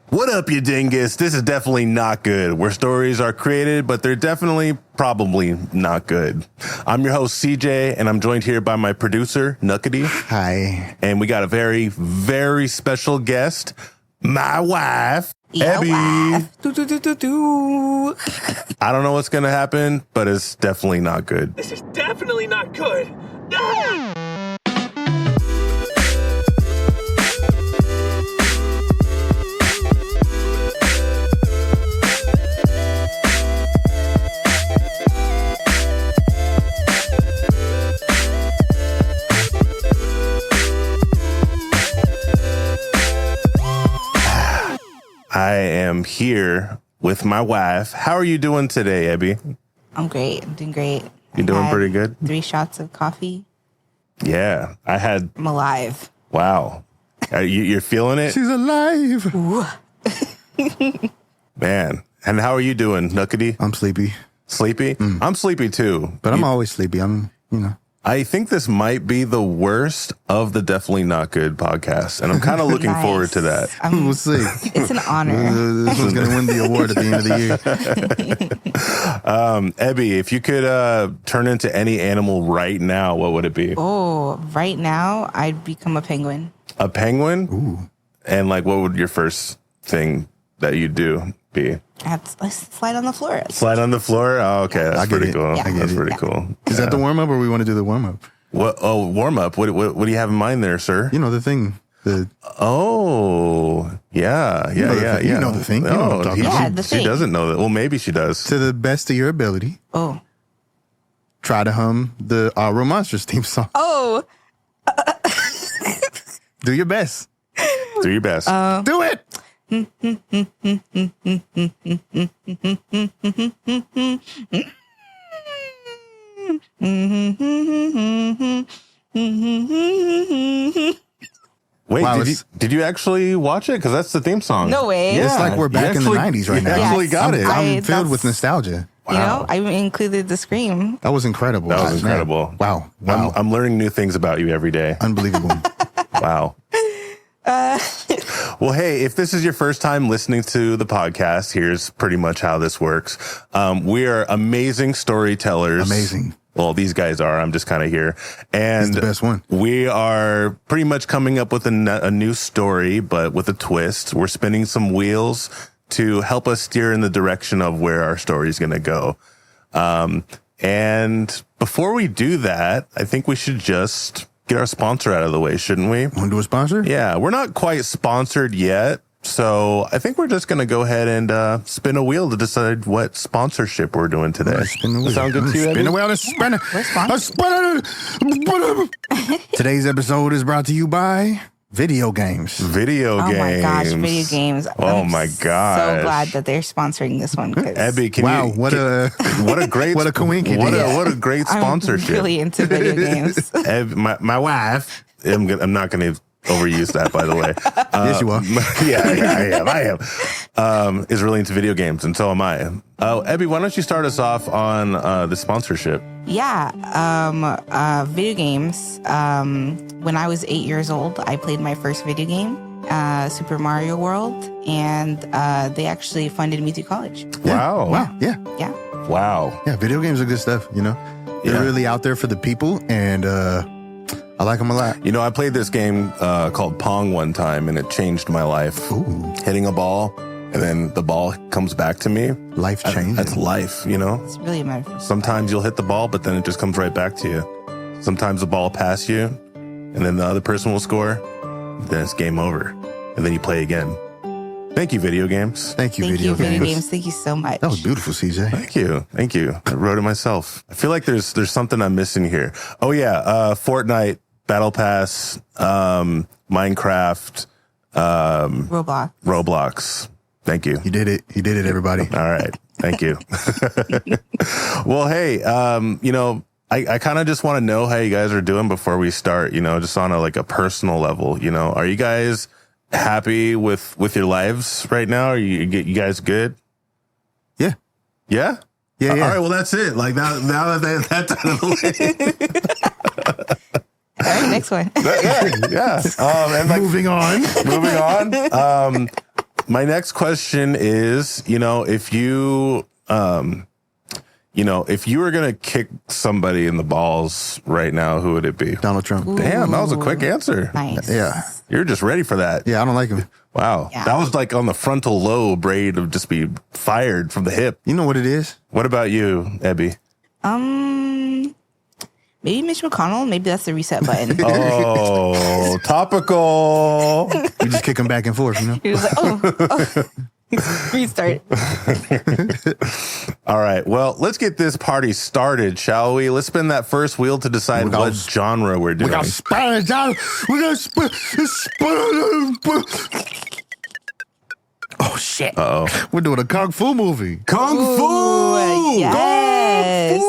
What up, you dingus? This is definitely not good, where stories are created, but they're definitely probably not good. I'm your host, CJ, and I'm joined here by my producer, Nuckety. Hi. And we got a very, very special guest, my wife, Abby. Wife. I don't know what's going to happen, but it's definitely not good. This is definitely not good. I am here with my wife. How are you doing today, Abby? I'm great. I'm doing great. You doing pretty good? 3 shots of coffee. Yeah, I had. I'm alive. Wow. You're feeling it? She's alive. Man. And how are you doing, Nuckety? I'm sleepy. Sleepy? I'm sleepy too. But I'm always sleepy. I think this might be the worst of the Definitely Not Good podcast. And I'm kind of looking Nice. forward to that. We'll see. It's an honor. This one's going to win the award at the end of the year. Ebby, if you could turn into any animal right now, what would it be? Oh, right now, I'd become a penguin. A penguin? Ooh. And like, what would your first thing that you'd do be? I have to slide on the floor. Slide on the floor? Oh, okay. That's I get pretty it. cool. Yeah. I get That's it. pretty Yeah. cool. Is that the warm-up or we want to do the warm-up? What? Oh, warm up. What do you have in mind there, sir? You know the thing. Oh, yeah. You know the thing. You know what I'm talking about. Yeah, the She thing. doesn't know that. Well, maybe she does. To the best of your ability, Oh. try to hum the Real Monsters theme song. Oh. Do your best. Do your best. Do it. Wait, Wow, did you actually watch it? Because that's the theme song. No way. Yeah, It's like we're back in the you 90s right you now. actually Yes. got it. I'm filled that's- with nostalgia. You know, I included the scream. That was incredible. That was Man. incredible. Wow. Wow. I'm learning new things about you every day. Unbelievable. Wow. Well, hey, if this is your first time listening to the podcast, here's pretty much how this works. We are amazing storytellers. Amazing. Well, these guys are. I'm just kind of here. And He's the best one. We are pretty much coming up with a new story, but with a twist. We're spinning some wheels to help us steer in the direction of where our story is going to go. And before we do that, I think we should just get our sponsor out of the way, shouldn't we? Want to do a sponsor? Yeah, we're not quite sponsored yet. So I think we're just going to go ahead and spin a wheel to decide what sponsorship we're doing today. Spin the wheel. Sound good to you, Spin Eddie? the wheel. Let's spin it. We're sponsored. Today's episode is brought to you by video games. Video Oh games. my gosh, video games. Oh I'm my gosh. So glad that they're sponsoring this one. 'Cause Abby, can Wow, you? what a What a great what a coincidence. What a great sponsorship. I'm really into video games. My wife. I'm not going to overuse that, by the way. yes, you are. Yeah, I am. Is really into video games, and so am I. Abby, why don't you start us off on the sponsorship? Yeah, video games. When I was 8 years old, I played my first video game, Super Mario World, and they actually funded me through college. Wow. Wow. Yeah. Yeah. Wow. Yeah. Video games are good stuff. You know, they're Yeah. really out there for the people, and I like them a lot. You know, I played this game called Pong one time, and it changed my life. Ooh, Hitting a ball, and then the ball comes back to me. life changing. That's life, you know? It's really a metaphor. Sometimes you'll hit the ball, but then it just comes right back to you. Sometimes the ball will pass you, and then the other person will score. Then it's game over, and then you play again. Thank you, video games. Thank you, Thank video you, video games. games. Thank you so much. That was beautiful, CJ. Thank you. I wrote it myself. I feel like there's something I'm missing here. Oh yeah, Fortnite, Battle Pass, Minecraft, Roblox. Thank you. You did it. You did it, everybody. All right. Thank you. Well, hey, you know, I kind of just want to know how you guys are doing before we start, you know, just on a personal level, you know, are you guys happy with your lives right now? Are you guys good? Yeah. Yeah? Yeah, yeah. All right. Well, that's it. Like now that that's out of the way. All right, next one. Yeah. And like, Moving on. moving on. My next question is, if you were going to kick somebody in the balls right now, who would it be? Donald Trump. Damn, that was a quick answer. Nice. Yeah. You're just ready for that. Yeah, I don't like him. Wow. Yeah. That was like on the frontal lobe, ready to just be fired from the hip. You know what it is? What about you, Ebby? Maybe Mitch McConnell. Maybe that's the reset button. Oh, topical. We just kick him back and forth, you know? He was like, oh. Restart. All right. Well, let's get this party started, shall we? Let's spin that first wheel to decide what genre we're doing. We got Spanish out. We got Spanish. Oh, shit. Uh-oh. We're doing a Kung Fu movie. Kung Fu! Yes.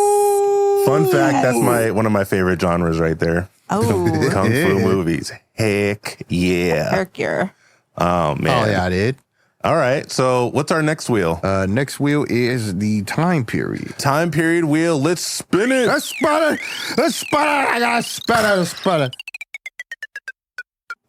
Fun fact, that's one of my favorite genres right there. Oh, Kung Fu movies. Heck yeah. Hercure. Oh, man. Oh, yeah, I did. All right. So what's our next wheel? Next wheel is the time period. Time period wheel. Let's spin it. Let's spin it. Let's spin it. I got to spin it.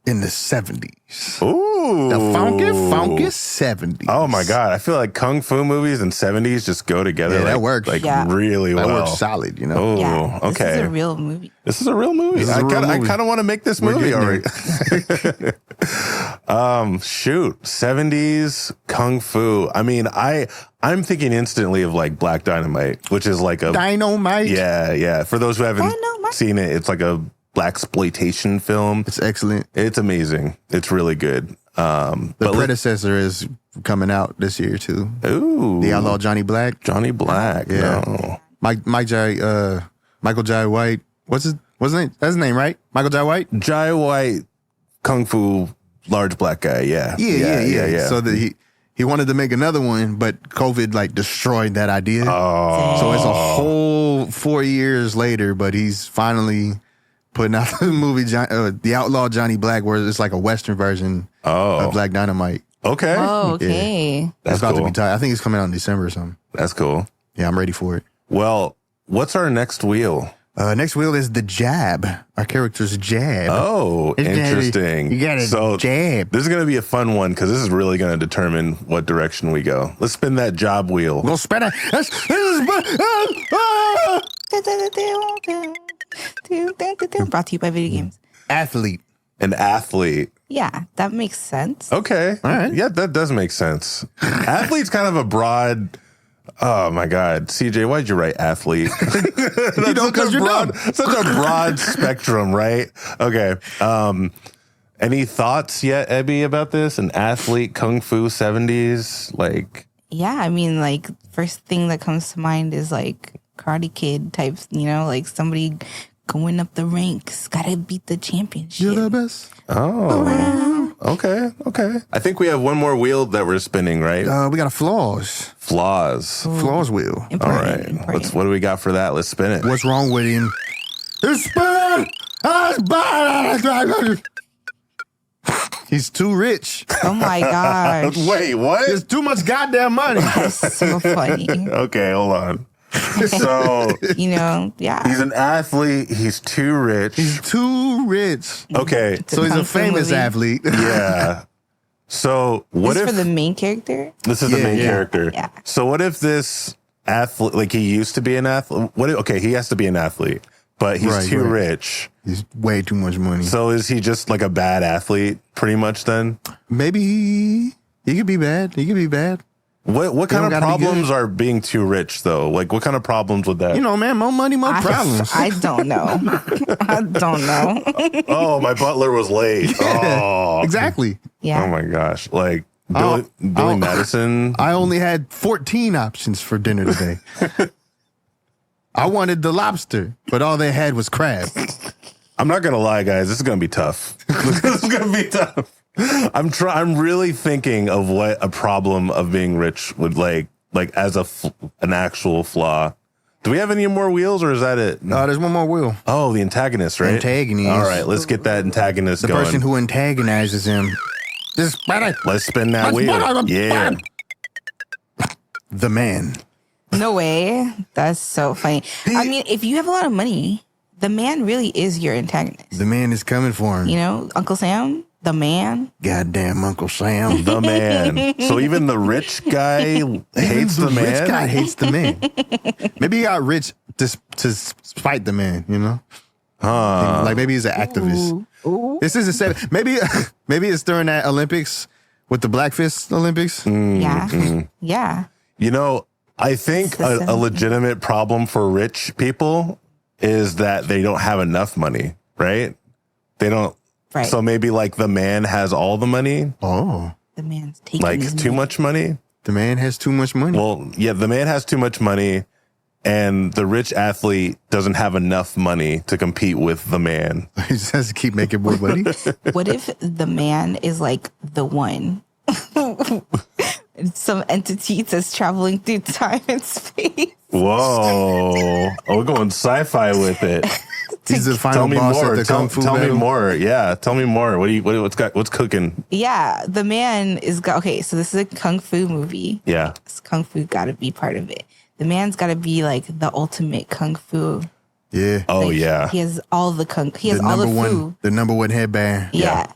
In the 70s. Ooh. The funky 70s. Oh, my God. I feel like Kung Fu movies and 70s just go together. Yeah, like, that works. Like Yeah. really That well. works solid, you know? Oh, Yeah. This okay. is a real movie. This is a real movie. This is a I real movie. kind of want to make this We're movie getting already. Shoot, 70s Kung Fu. I mean, I'm thinking instantly of like Black Dynamite, which is like a Dynamite. yeah. For those who haven't Dynamite. seen it, it's like a blaxploitation film. It's excellent. It's amazing. It's really good. The predecessor is coming out this year, too. Ooh, The Outlaw Johnny Black. Johnny Black. Yeah. No. Michael Jai White. What's his name? That's his name, right? Michael Jai White? Jai White, Kung Fu, large black guy. Yeah. Yeah. So that he wanted to make another one, but COVID like destroyed that idea. Oh. So it's a whole 4 years later, but he's finally putting out the movie The Outlaw Johnny Black, where it's like a Western version of Black Dynamite. Okay. Oh, okay. That's It's about cool. to be tight. I think it's coming out in December or something. That's cool. Yeah, I'm ready for it. Well, what's our next wheel? Next wheel is the jab. Our character's jab. Oh, It's gotta- interesting. you gotta jab. This is going to be a fun one because this is really going to determine what direction we go. Let's spin that job wheel. Go spin it. Brought to you by video games. Athlete. An athlete. Yeah, that makes sense. Okay. All right. Yeah, that does make sense. Athlete's kind of a broad. Oh my God, CJ, why'd you write athlete? You know, because you're dumb. Such a broad spectrum, right? Okay. Any thoughts yet, Ebby, about this? An athlete, Kung Fu 70s, like. Yeah, I mean, like, first thing that comes to mind is like Karate Kid types, like somebody going up the ranks, gotta beat the championship. You're the best. Oh, okay. I think we have one more wheel that we're spinning, right? We got a flaws. Flaws. Flaws wheel. All Important, right. important. What do we got for that? Let's spin it. What's wrong with him? It's spin. He's too rich. Oh my gosh. Wait, what? There's too much goddamn money. That's so funny. Okay, hold on. So Yeah. he's an athlete. He's too rich. He's too rich. Okay. So he's Kung a Fu famous movie. athlete. Yeah. So what This if is for the main character? this is the Yeah, main yeah. character? Yeah. So what if this athlete, like he used to be an athlete? Okay, he has to be an athlete, but he's Right, too right. rich. He's way too much money. So is he just like a bad athlete, pretty much? Then Maybe he could be bad. He could be bad. what kind don't of gotta be problems good. are being too rich though? Like what kind of problems would that? You know, man, more money, more problems. I don't know. I don't know. Oh, my butler was late. Oh, Exactly. Yeah. Oh my gosh! Like Billy Madison. I only had 14 options for dinner today. I wanted the lobster, but all they had was crab. I'm not gonna lie, guys. This is gonna be tough. This is gonna be tough. I'm really thinking of what a problem of being rich would like as an actual flaw. Do we have any more wheels, or is that it? There's one more wheel. Oh, the antagonist, right? Antagonist. All right, let's get that antagonist The going. person who antagonizes him. This Let's spin that wheel. Yeah. The man. No way. That's so funny. I mean, if you have a lot of money, the man really is your antagonist. The man is coming for him. Uncle Sam, The man? Goddamn Uncle Sam. The man. So even the rich guy hates the man? Rich guy hates the man. Maybe he got rich to spite the man, you know? Like maybe he's an activist. Ooh. This is a maybe it's during that Olympics with the Black Fist Olympics. Yeah. Yeah. You know, I think a legitimate problem for rich people is that they don't have enough money, right? They don't. Right. So maybe like the man has all the money, Oh, The man's taking like his too money. much money. the man has too much money. Well, yeah, the man has too much money and the rich athlete doesn't have enough money to compete with the man. He just has to keep making more money. What if the man is like the one? It's some entity that's traveling through time and space. Whoa. We're going sci-fi with it. He's the Tell final me boss more. at the Tell Kung Fu me battle. more. Yeah. Tell me more. What's cooking? Yeah, the man is okay. So this is a kung fu movie. Yeah. So kung fu got to be part of it. The man's got to be like the ultimate kung fu. Yeah. Oh, Like, yeah. He has all the kung. He has all the fu. The number one headband. Yeah.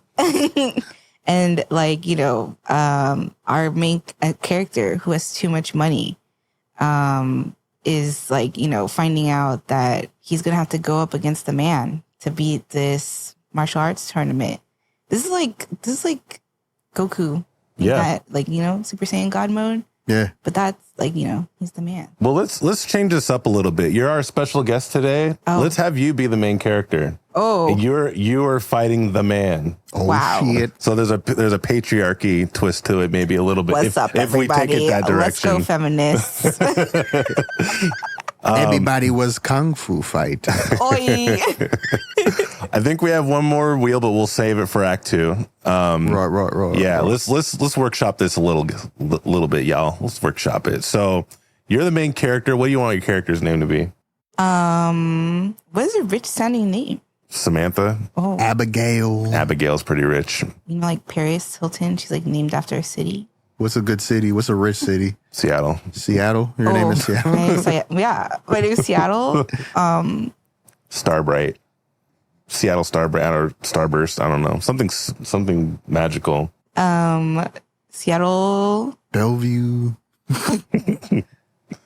And like, you know, our main character who has too much money is like, you know, finding out that he's going to have to go up against the man to beat this martial arts tournament. This is like Goku. Yeah. That, like, you know, Super Saiyan God mode. Yeah. But that's like, you know, he's the man. Well, let's change this up a little bit. You're our special guest today. Oh. Let's have you be the main character. Oh, You are fighting the man. Oh, Wow. shit. So there's a patriarchy twist to it, maybe a little bit. what's up, if we everybody? take it that Let's go, direction. feminists. Everybody was Kung Fu fight. Oi. I think we have one more wheel, but we'll save it for Act 2. Right. Yeah, let's workshop this a little bit, y'all. Let's workshop it. So you're the main character. What do you want your character's name to be? What is a rich sounding name? Samantha. Oh, Abigail. Abigail's pretty rich. you know, like Paris Hilton. She's like named after a city. What's a good city? What's a rich city? Seattle. Seattle? Your name is Seattle? My name is Seattle. Starbright. Seattle Starbright or Starburst. I don't know. Something magical. Seattle. Bellevue.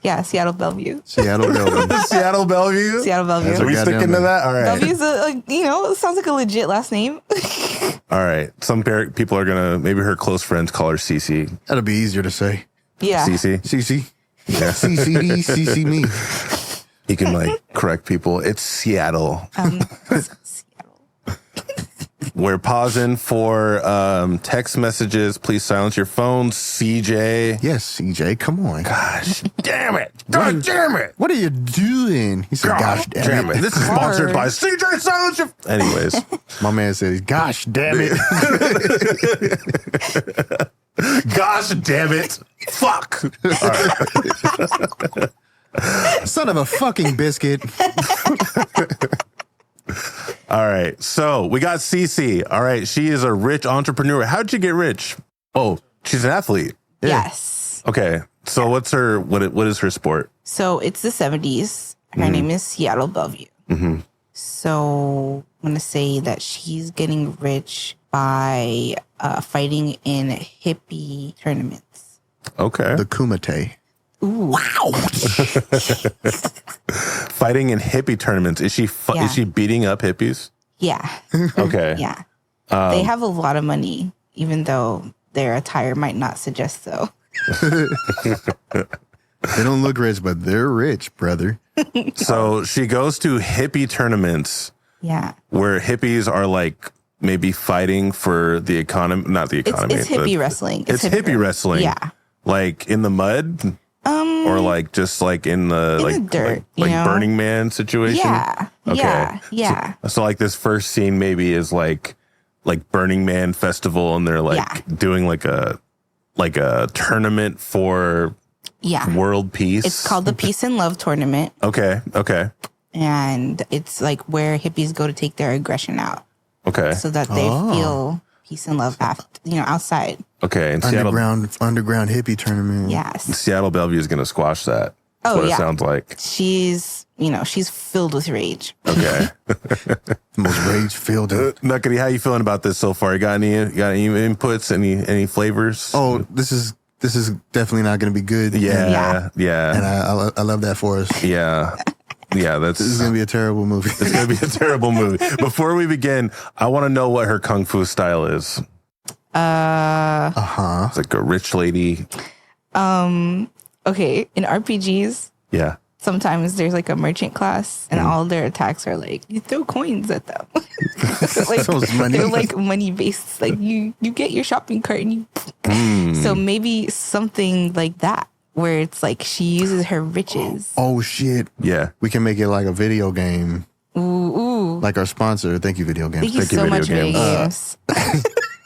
Yeah, Seattle Bellevue. Seattle Bellevue. Seattle Bellevue. Seattle Bellevue. That's Are we Goddamn sticking to it. that? All right. Bellevue's it sounds like a legit last name. All right. Some people are gonna, maybe her close friends call her Cece. That'll be easier to say. Yeah. Cece. CC. CCD, CC me. You can like correct people. It's Seattle. Seattle. We're pausing for text messages. Please silence your phone. CJ. Yes, CJ, come on. Gosh damn it. God damn it. What are you doing? He said, gosh damn it. This is sponsored by CJ Silence Your... Anyways. My man says, gosh damn it. Gosh damn it. Fuck. All right. Son of a fucking biscuit. All right. So we got Cece. All right. She is a rich entrepreneur. How'd you get rich? Oh, she's an athlete. Yes. Okay. So what is her sport? So it's the 70s. Her name is Seattle Bellevue. Mm-hmm. So I'm going to say that she's getting rich by fighting in hippie tournaments. Okay. The Kumite. Ooh. Wow. Fighting in hippie tournaments. Is she Yeah. is she beating up hippies? Yeah. Okay. Yeah. They have a lot of money, even though their attire might not suggest so. They don't look rich, but they're rich, brother. So she goes to hippie tournaments Yeah. where hippies are like maybe fighting for the economy, not the economy. It's hippie wrestling. It's hippie wrestling. Yeah. Like in the mud? Or like just like in the the dirt, you like know? Burning Man situation? Yeah. Okay. Yeah. Yeah. So like this first scene maybe is like Burning Man festival and they're like Yeah. doing like a tournament for Yeah. world peace. It's called the Peace and Love Tournament. Okay. And it's like where hippies go to take their aggression out Okay. so that they feel peace and love outside. Okay. And Underground hippie tournament. Yes. Seattle Bellevue is going to squash that. That's Oh, what yeah. it sounds like. She's she's filled with rage. Okay. The most rage-filled. Nuckity, how you feeling about this so far? You got any inputs? Any flavors? Oh, this is definitely not going to be good. yeah. And I love that for us. Yeah. Yeah, This is going to be a terrible movie. It's going to be a terrible movie. Before we begin, I want to know what her kung fu style is. It's like a rich lady. Okay, in RPGs, Yeah. sometimes there's like a merchant class and all their attacks are like you throw coins at them. Like, Those money. they're like money based. Like you get your shopping cart and you so maybe something like that where it's like she uses her riches. Oh, shit. Yeah. We can make it like a video game. Ooh. Like our sponsor. Thank you, video games. Thank you so video much, video games. games.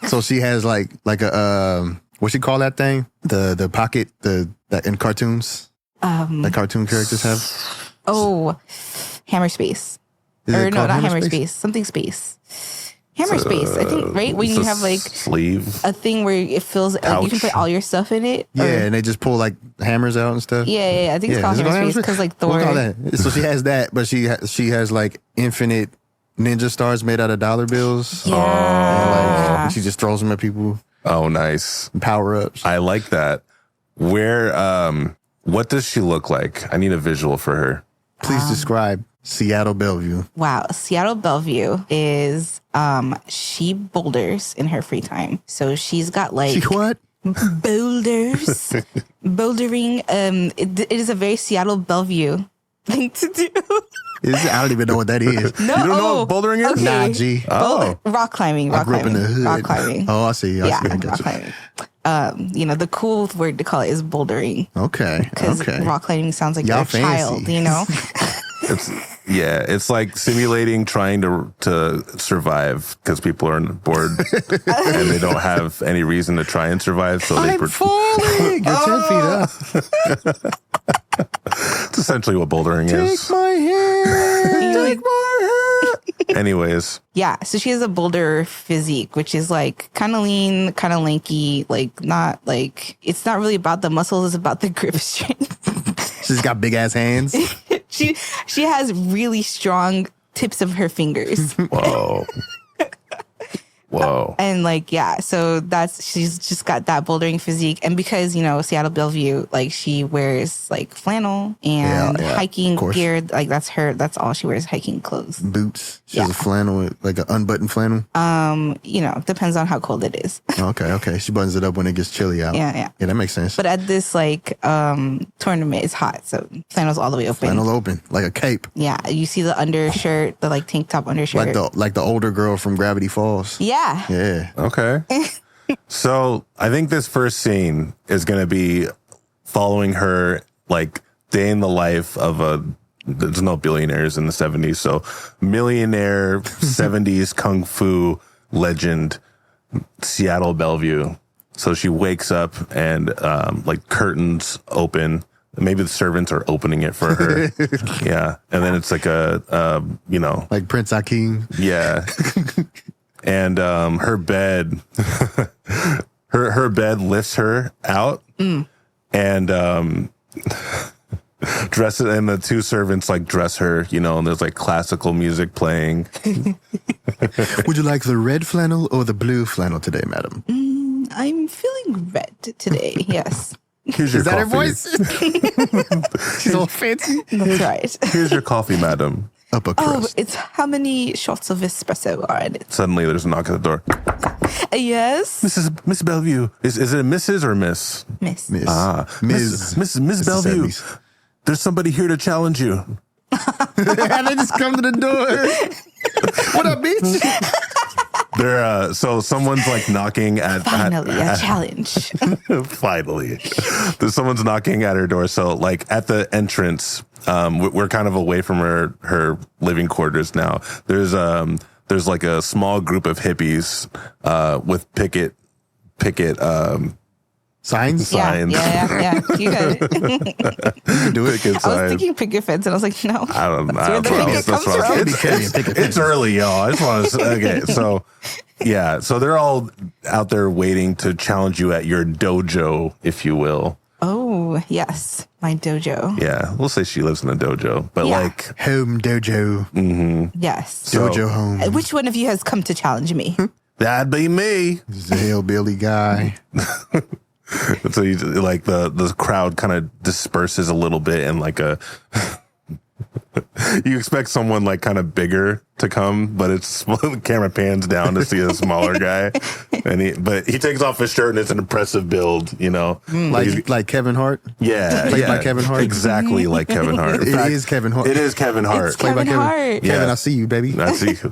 So she has like a, what you call that thing? The pocket, that in cartoons? That cartoon characters have? Oh, Hammer Space. Is Or it no, called not Hammer Hammer Space? Space. Something Space. Hammer Space, I think, right? When It's you a have like sleeve. a thing where it feels like you can Pouch. put all your stuff in it. Yeah, Or- and they just pull like hammers out and stuff. yeah. I think it's called is it Hammer Space because like Thor. We'll call that. So she has that, but she has like infinite ninja stars made out of dollar bills. Yeah. And like she just throws them at people. Oh, nice. Power ups. I like that. What does she look like? I need a visual for her. Please describe Seattle Bellevue. Wow, Seattle Bellevue is she boulders in her free time. So she's got like She what? boulders, bouldering. It is a very Seattle Bellevue thing to do. I don't even know what that is. No, You don't know what bouldering is? Okay. Nah, G. Oh. Rock climbing. I Rock grew up in climbing. the hood. Rock climbing. Oh, I see. I Yeah, see. I rock got you. climbing. The cool word to call it is bouldering Okay. because Okay. rock climbing sounds like Y'all you're a fancy. child. It's like simulating trying to survive because people are bored and they don't have any reason to try and survive. So they I'm falling. Get 10 feet up. it's essentially what bouldering Take is. my hand. You're like, Anyways, yeah, so she has a boulder physique, which is like kind of lean, kind of lanky, like not like it's not really about the muscles, it's about the grip strength. She's got big ass hands. she has really strong tips of her fingers. whoa. Whoa. And like, yeah, so she's just got that bouldering physique. And because, Seattle Bellevue, like she wears like flannel and Yeah, hiking of course. gear. Like that's all she wears, hiking clothes. Boots. She has Yeah. a flannel, like an unbuttoned flannel. Depends on how cold it is. Okay. She buttons it up when it gets chilly out. Yeah. Yeah, that makes sense. But at this like tournament, it's hot. So flannel's all the way open. Flannel open, like a cape. Yeah. You see the undershirt, the like tank top undershirt. Like the older girl from Gravity Falls. Yeah. Yeah. Okay. So I think this first scene is going to be following her like day in the life of there's no billionaires in the 70s. So millionaire 70s kung fu legend, Seattle Bellevue. So she wakes up and like curtains open. Maybe the servants are opening it for her. Yeah. And then it's like Like Prince Akeem. yeah. And her bed, her bed lifts her out, and dresses, and the two servants like dress her, and there's like classical music playing. Would you like the red flannel or the blue flannel today, madam? I'm feeling red today. Yes. Here's your Is that her coffee. voice? She's all fancy. That's right. Here's your coffee, madam. Upper Oh, crust. it's how many shots of espresso are in it? Suddenly, there's a knock at the door. Yes, Miss Bellevue. Is it a Mrs. or Miss? Miss. Miss. Miss It's Bellevue. the 70s. There's somebody here to challenge you. And they just come to the door. What up, bitch? They're so someone's like knocking at Finally, a at- challenge. Finally, there's someone's knocking at her door. So like at the entrance, we're kind of away from her living quarters now. There's like a small group of hippies with picket Signs? Yeah, signs. yeah. You got it. Do it. picket I was signs. thinking picket fence, and I was like, no. I don't know. That's where the picket comes from. Be carrying picket It's early, y'all. I just want to okay. So yeah, so they're all out there waiting to challenge you at your dojo, if you will. Oh. Oh, yes. My dojo. Yeah, we'll say she lives in a dojo, but Yeah. like, Home dojo. Yes. Dojo home. Which one of you has come to challenge me? that'd be me. He's a hillbilly guy. So you like the crowd kind of disperses a little bit and like a you expect someone like kind of bigger to come, but it's the camera pans down to see a smaller guy, and he takes off his shirt and it's an impressive build, you know, Like Kevin Hart. yeah, Played yeah, by Kevin Hart? exactly like Kevin Hart. In It fact, is Kevin Hart. It is Kevin Hart. It's Kevin Hart. Yeah. Kevin, I see you, baby. I see you.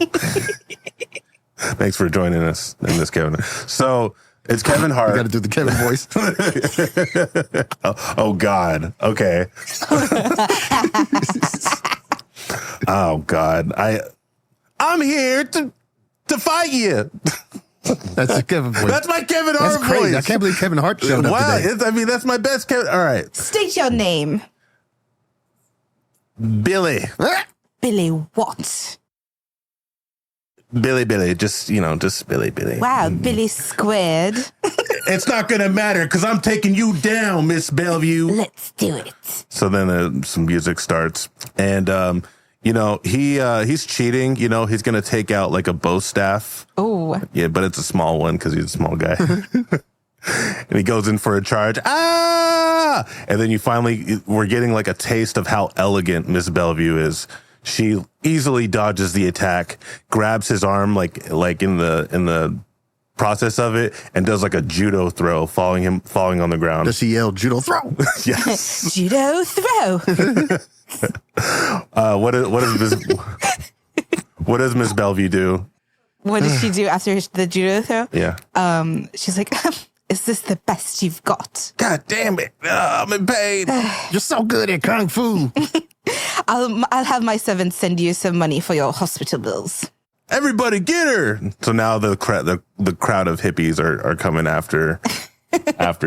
Thanks for joining us in this, Kevin. So it's Kevin Hart. Got to do the Kevin voice. Oh God. Okay. Oh God. I'm here to fight you. That's the Kevin voice. That's my Kevin Hart That's crazy. voice. I can't believe Kevin Hart showed up Wow. today. I mean, that's my best Kevin. All right. State your name. Billy. Billy what? Billy. Just Billy. Wow, Billy squared. It's not going to matter because I'm taking you down, Miss Bellevue. Let's do it. So then some music starts, and he's cheating. You know, he's gonna take out like a bow staff. Oh, Yeah, but it's a small one because he's a small guy. And he goes in for a charge. Ah! And then we're getting like a taste of how elegant Miss Bellevue is. She easily dodges the attack, grabs his arm like in the process of it, and does like a judo throw, falling on the ground. Does she yell judo throw? Yes. judo throw. What does Miss Bellevue do? What does she do after the judo throw? Yeah. She's like, is this the best you've got? God damn it! I'm in pain. You're so good at kung fu. I'll have my servant send you some money for your hospital bills. Everybody, get her! So now the crowd of hippies are coming after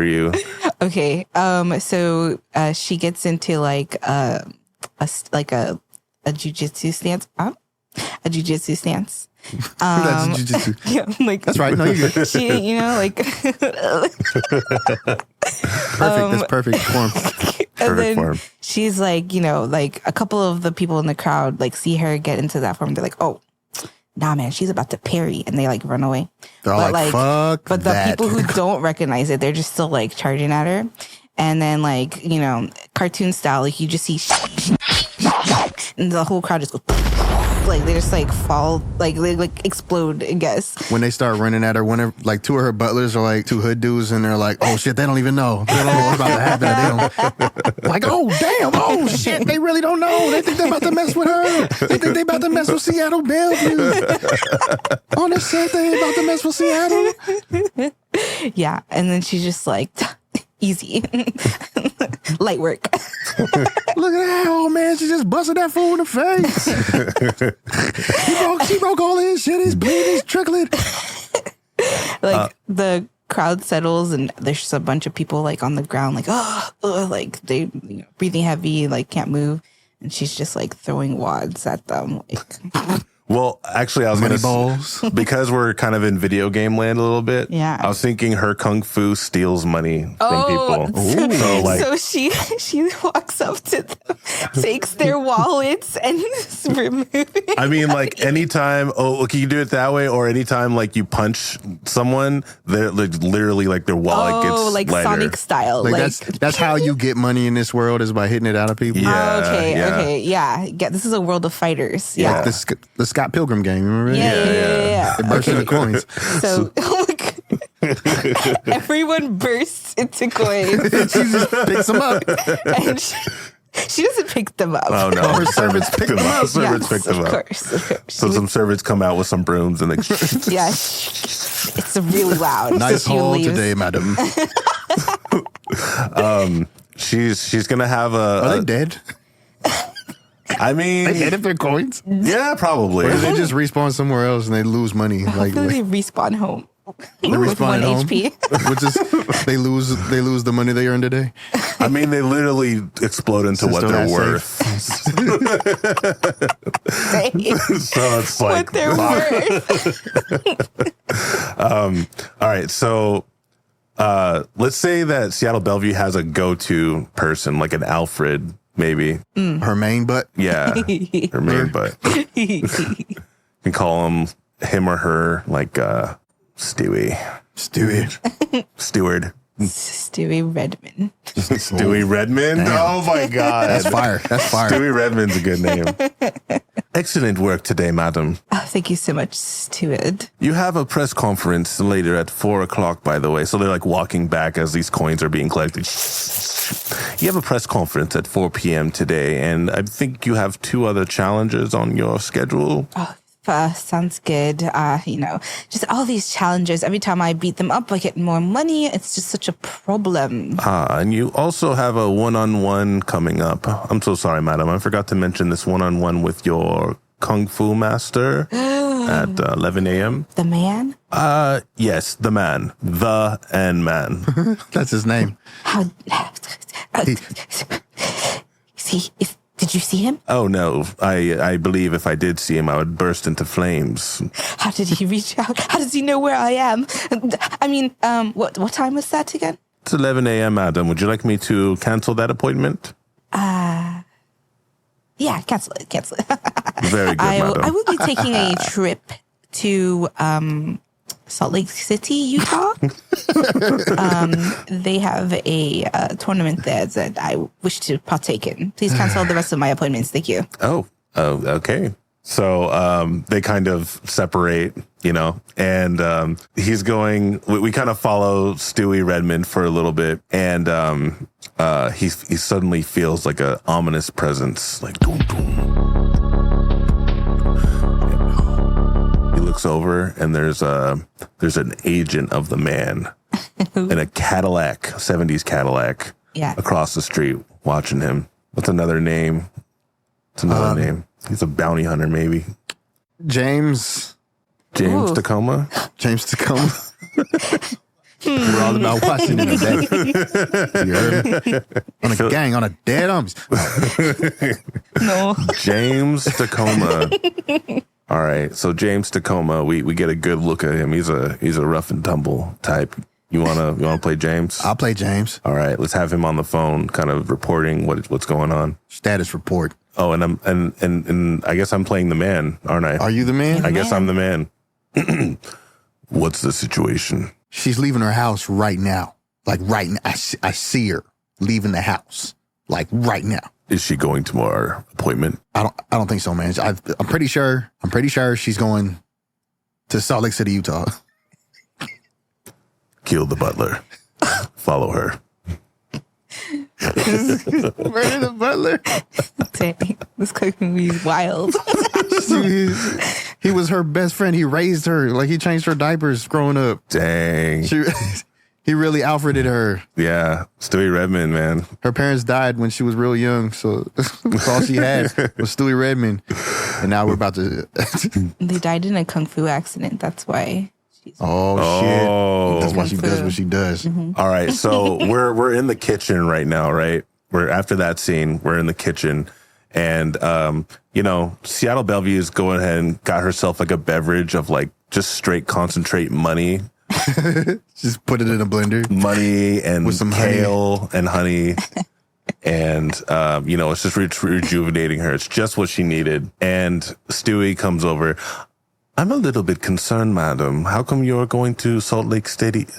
you. Okay. So she gets into like a jujitsu stance. A jujitsu stance. That's jujitsu. Yeah, like That's right. No, you're good. she, like. Perfect. That's perfect form. And then form. she's like, like a couple of the people in the crowd like see her get into that form. They're like, oh, nah, man, she's about to parry, and they like run away. They're all like, fuck But the that. people who don't recognize it, they're just still like charging at her. And then like, cartoon style, like you just see and the whole crowd just goes like they just like fall, like they like explode, I guess. When they start running at her, whenever like two of her butlers are like two hood dudes, and they're like, "Oh shit, they don't even know. They don't know what's about to happen to them." Like, "Oh damn, oh shit, they really don't know. They think they're about to mess with her. They think they about to mess with Seattle Bellevue. On the set, they ain't about to mess with Seattle." Yeah, and then she's just like, easy, light work. Look at that, oh man, she just busted that fool in the face. She broke all his shit. He's bleeding, he's trickling. Like the crowd settles, and there's just a bunch of people like on the ground, like like they breathing heavy, like can't move, and she's just like throwing wads at them. Like, Well, actually, I was Money going balls. to because we're kind of in video game land a little bit. Yeah. I was thinking her kung fu steals money from people. So like, so she walks up to them, takes their wallets, and removes it. I mean, like anytime. Oh, can you do it that way? Or anytime, like you punch someone, they're like literally like their wallet gets like lighter. Sonic style. Like that's how you get money in this world, is by hitting it out of people. Yeah. Okay. Yeah. This is a world of fighters. Yeah. Like the Scott Pilgrim game, remember that? Yeah. It bursts into coins. So, everyone bursts into coins, She just picks them up. and she doesn't pick them up. Oh no, Her servants pick them up. Servants pick them of up. course. So some servants come out with some brooms and they. Yeah, it's really loud. Nice so she haul leaves. today, madam. She's gonna have Are they dead? I mean, They dead if they're coins? yeah, probably. Or do they just respawn somewhere else and they lose money? Like Hopefully they respawn home they with respawn 1 at home, HP. which is they lose the money they earned today. I mean, they literally explode into what Still they're not worth. So it's like, What they're worth. all right. So Let's say that Seattle Bellevue has a go-to person, like an Alfred, maybe. Her main butt. Yeah, her main butt. You can call him or her, like Stewie. Steward. Stewie Redmond. Stewie Redmond? Damn. Oh my God. That's fire. That's fire. Stewie Redmond's a good name. Excellent work today, madam. Oh, thank you so much, Steward. You have a press conference later at 4:00, by the way. So they're like walking back as these coins are being collected. You have a press conference at 4 p.m. today, and I think you have 2 other challenges on your schedule. Oh, sounds good. Just all these challenges. Every time I beat them up, I get more money. It's just such a problem. And you also have a one-on-one coming up. I'm so sorry, madam. I forgot to mention this one-on-one with your Kung Fu master at 11 a.m. The man? Yes, the man. The and man. That's his name. How? Did you see him? Oh, no. I believe if I did see him, I would burst into flames. How did he reach out? How does he know where I am? I mean, what time was that again? It's 11 a.m., madam. Would you like me to cancel that appointment? Yeah, cancel it. Very good, madam. I will be taking a trip to Salt Lake City, Utah. They have a tournament there that I wish to partake in. Please cancel the rest of my appointments. Thank you. Oh, okay. So they kind of separate, and he's going. We kind of follow Stewie Redmond for a little bit, and he suddenly feels like a ominous presence, like doom, doom. He looks over, and there's an agent of the man in a Cadillac, 70s Cadillac, across the street, watching him. What's another name? Name. He's a bounty hunter, maybe. James Ooh. Tacoma. James Tacoma. We're all about Washington today. You heard me? On a gang, on a dead arms. No. James Tacoma. All right, so James Tacoma, we get a good look at him. He's a rough and tumble type. You wanna play James? I'll play James. All right, let's have him on the phone, kind of reporting what's going on. Status report. Oh, and I guess I'm playing the man, aren't I? Are you the man? I guess I'm the man. What's the situation? She's leaving her house right now. Like right now. I see her leaving the house. Like right now. Is she going to our appointment? I don't think so, man. I'm pretty sure she's going to Salt Lake City, Utah. Kill the butler. Follow her. Murder the butler. Dang, this cooking me is wild. He was her best friend. He raised her. Like he changed her diapers growing up. Dang. He really Alfreded her. Yeah. Stewie Redmond, man. Her parents died when she was real young, so that's all she had was Stewie Redmond. And now we're about to... They died in a kung fu accident. That's why. Oh, shit. That's why she does what she does. Mm-hmm. All right. So we're in the kitchen right now, right? We're after that scene, we're in the kitchen. And, Seattle Bellevue's going ahead and got herself like a beverage of like just straight concentrate money. Just put it in a blender. Money and with some kale honey. and honey. And, it's just rejuvenating her. It's just what she needed. And Stewie comes over. I'm a little bit concerned, madam. How come you're going to Salt Lake State?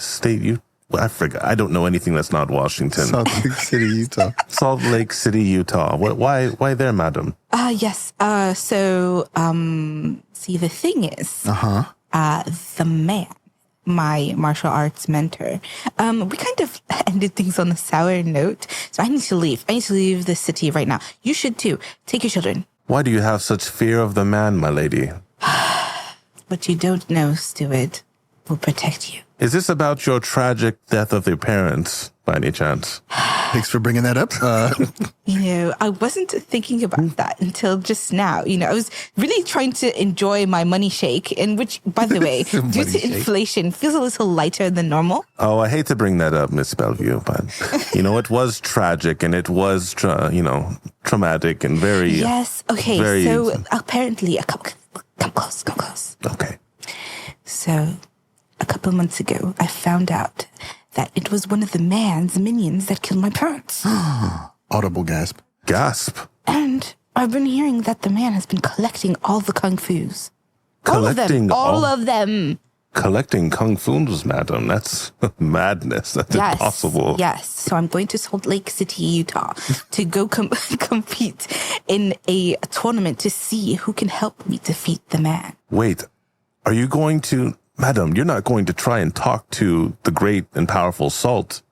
I forgot. I don't know anything that's not Washington. Salt Lake City, Utah. Salt Lake City, Utah. Why there, madam? Yes. See, the thing is, the man, my martial arts mentor, we kind of ended things on a sour note. So I need to leave. I need to leave the city right now. You should too. Take your children. Why do you have such fear of the man, my lady? What you don't know, Steward, will protect you. Is this about your tragic death of your parents, by any chance? Thanks for bringing that up. I wasn't thinking about that until just now. I was really trying to enjoy my money shake, and which, by the way, due to inflation, feels a little lighter than normal. Oh, I hate to bring that up, Miss Bellevue, but, it was tragic, and it was, traumatic and very... Yes, okay, very... so apparently, come close. Okay. So... a couple months ago, I found out that it was one of the man's minions that killed my parents. Audible gasp. Gasp. And I've been hearing that the man has been collecting all the kung fus. Collecting all of them. Collecting kung fu's, madam. That's madness. That's impossible. Yes. So I'm going to Salt Lake City, Utah to go compete in a tournament to see who can help me defeat the man. Wait, are you going to, madam, you're not going to try and talk to the great and powerful Salt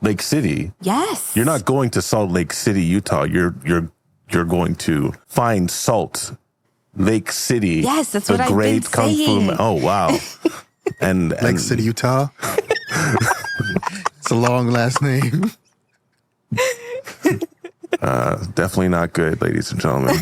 Lake City? Yes. You're not going to Salt Lake City, Utah. You're going to find Salt Lake City. Yes, that's what I've been great kung saying. fu. Oh, wow. And Lake City, Utah. It's a long last name. Definitely not good, ladies and gentlemen.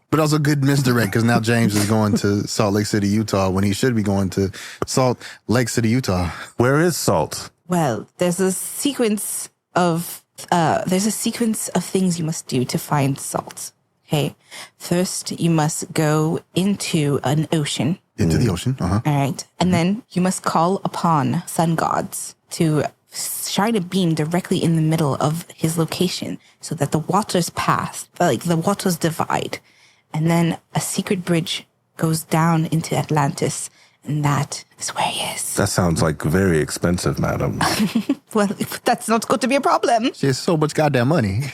But also good misdirect because now James is going to Salt Lake City, Utah when he should be going to Salt Lake City, Utah. Where is Salt? Well, there's a sequence of things you must do to find salt. Okay. First, you must go into an ocean. Into the ocean. Uh-huh. All right. And then you must call upon sun gods to shine a beam directly in the middle of his location so that the waters pass, like the waters divide. And then a secret bridge goes down into Atlantis. And that is where he is. That sounds like very expensive, madam. Well, that's not going to be a problem. She has so much goddamn money.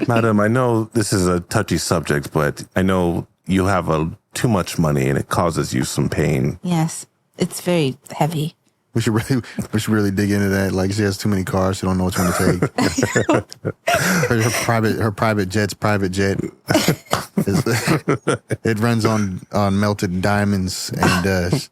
Madam, I know this is a touchy subject, but I know you have too much money and it causes you some pain. Yes. It's very heavy. We should really dig into that. Like she has too many cars, she don't know which one to take. her private jet's private jet. It runs on melted diamonds, and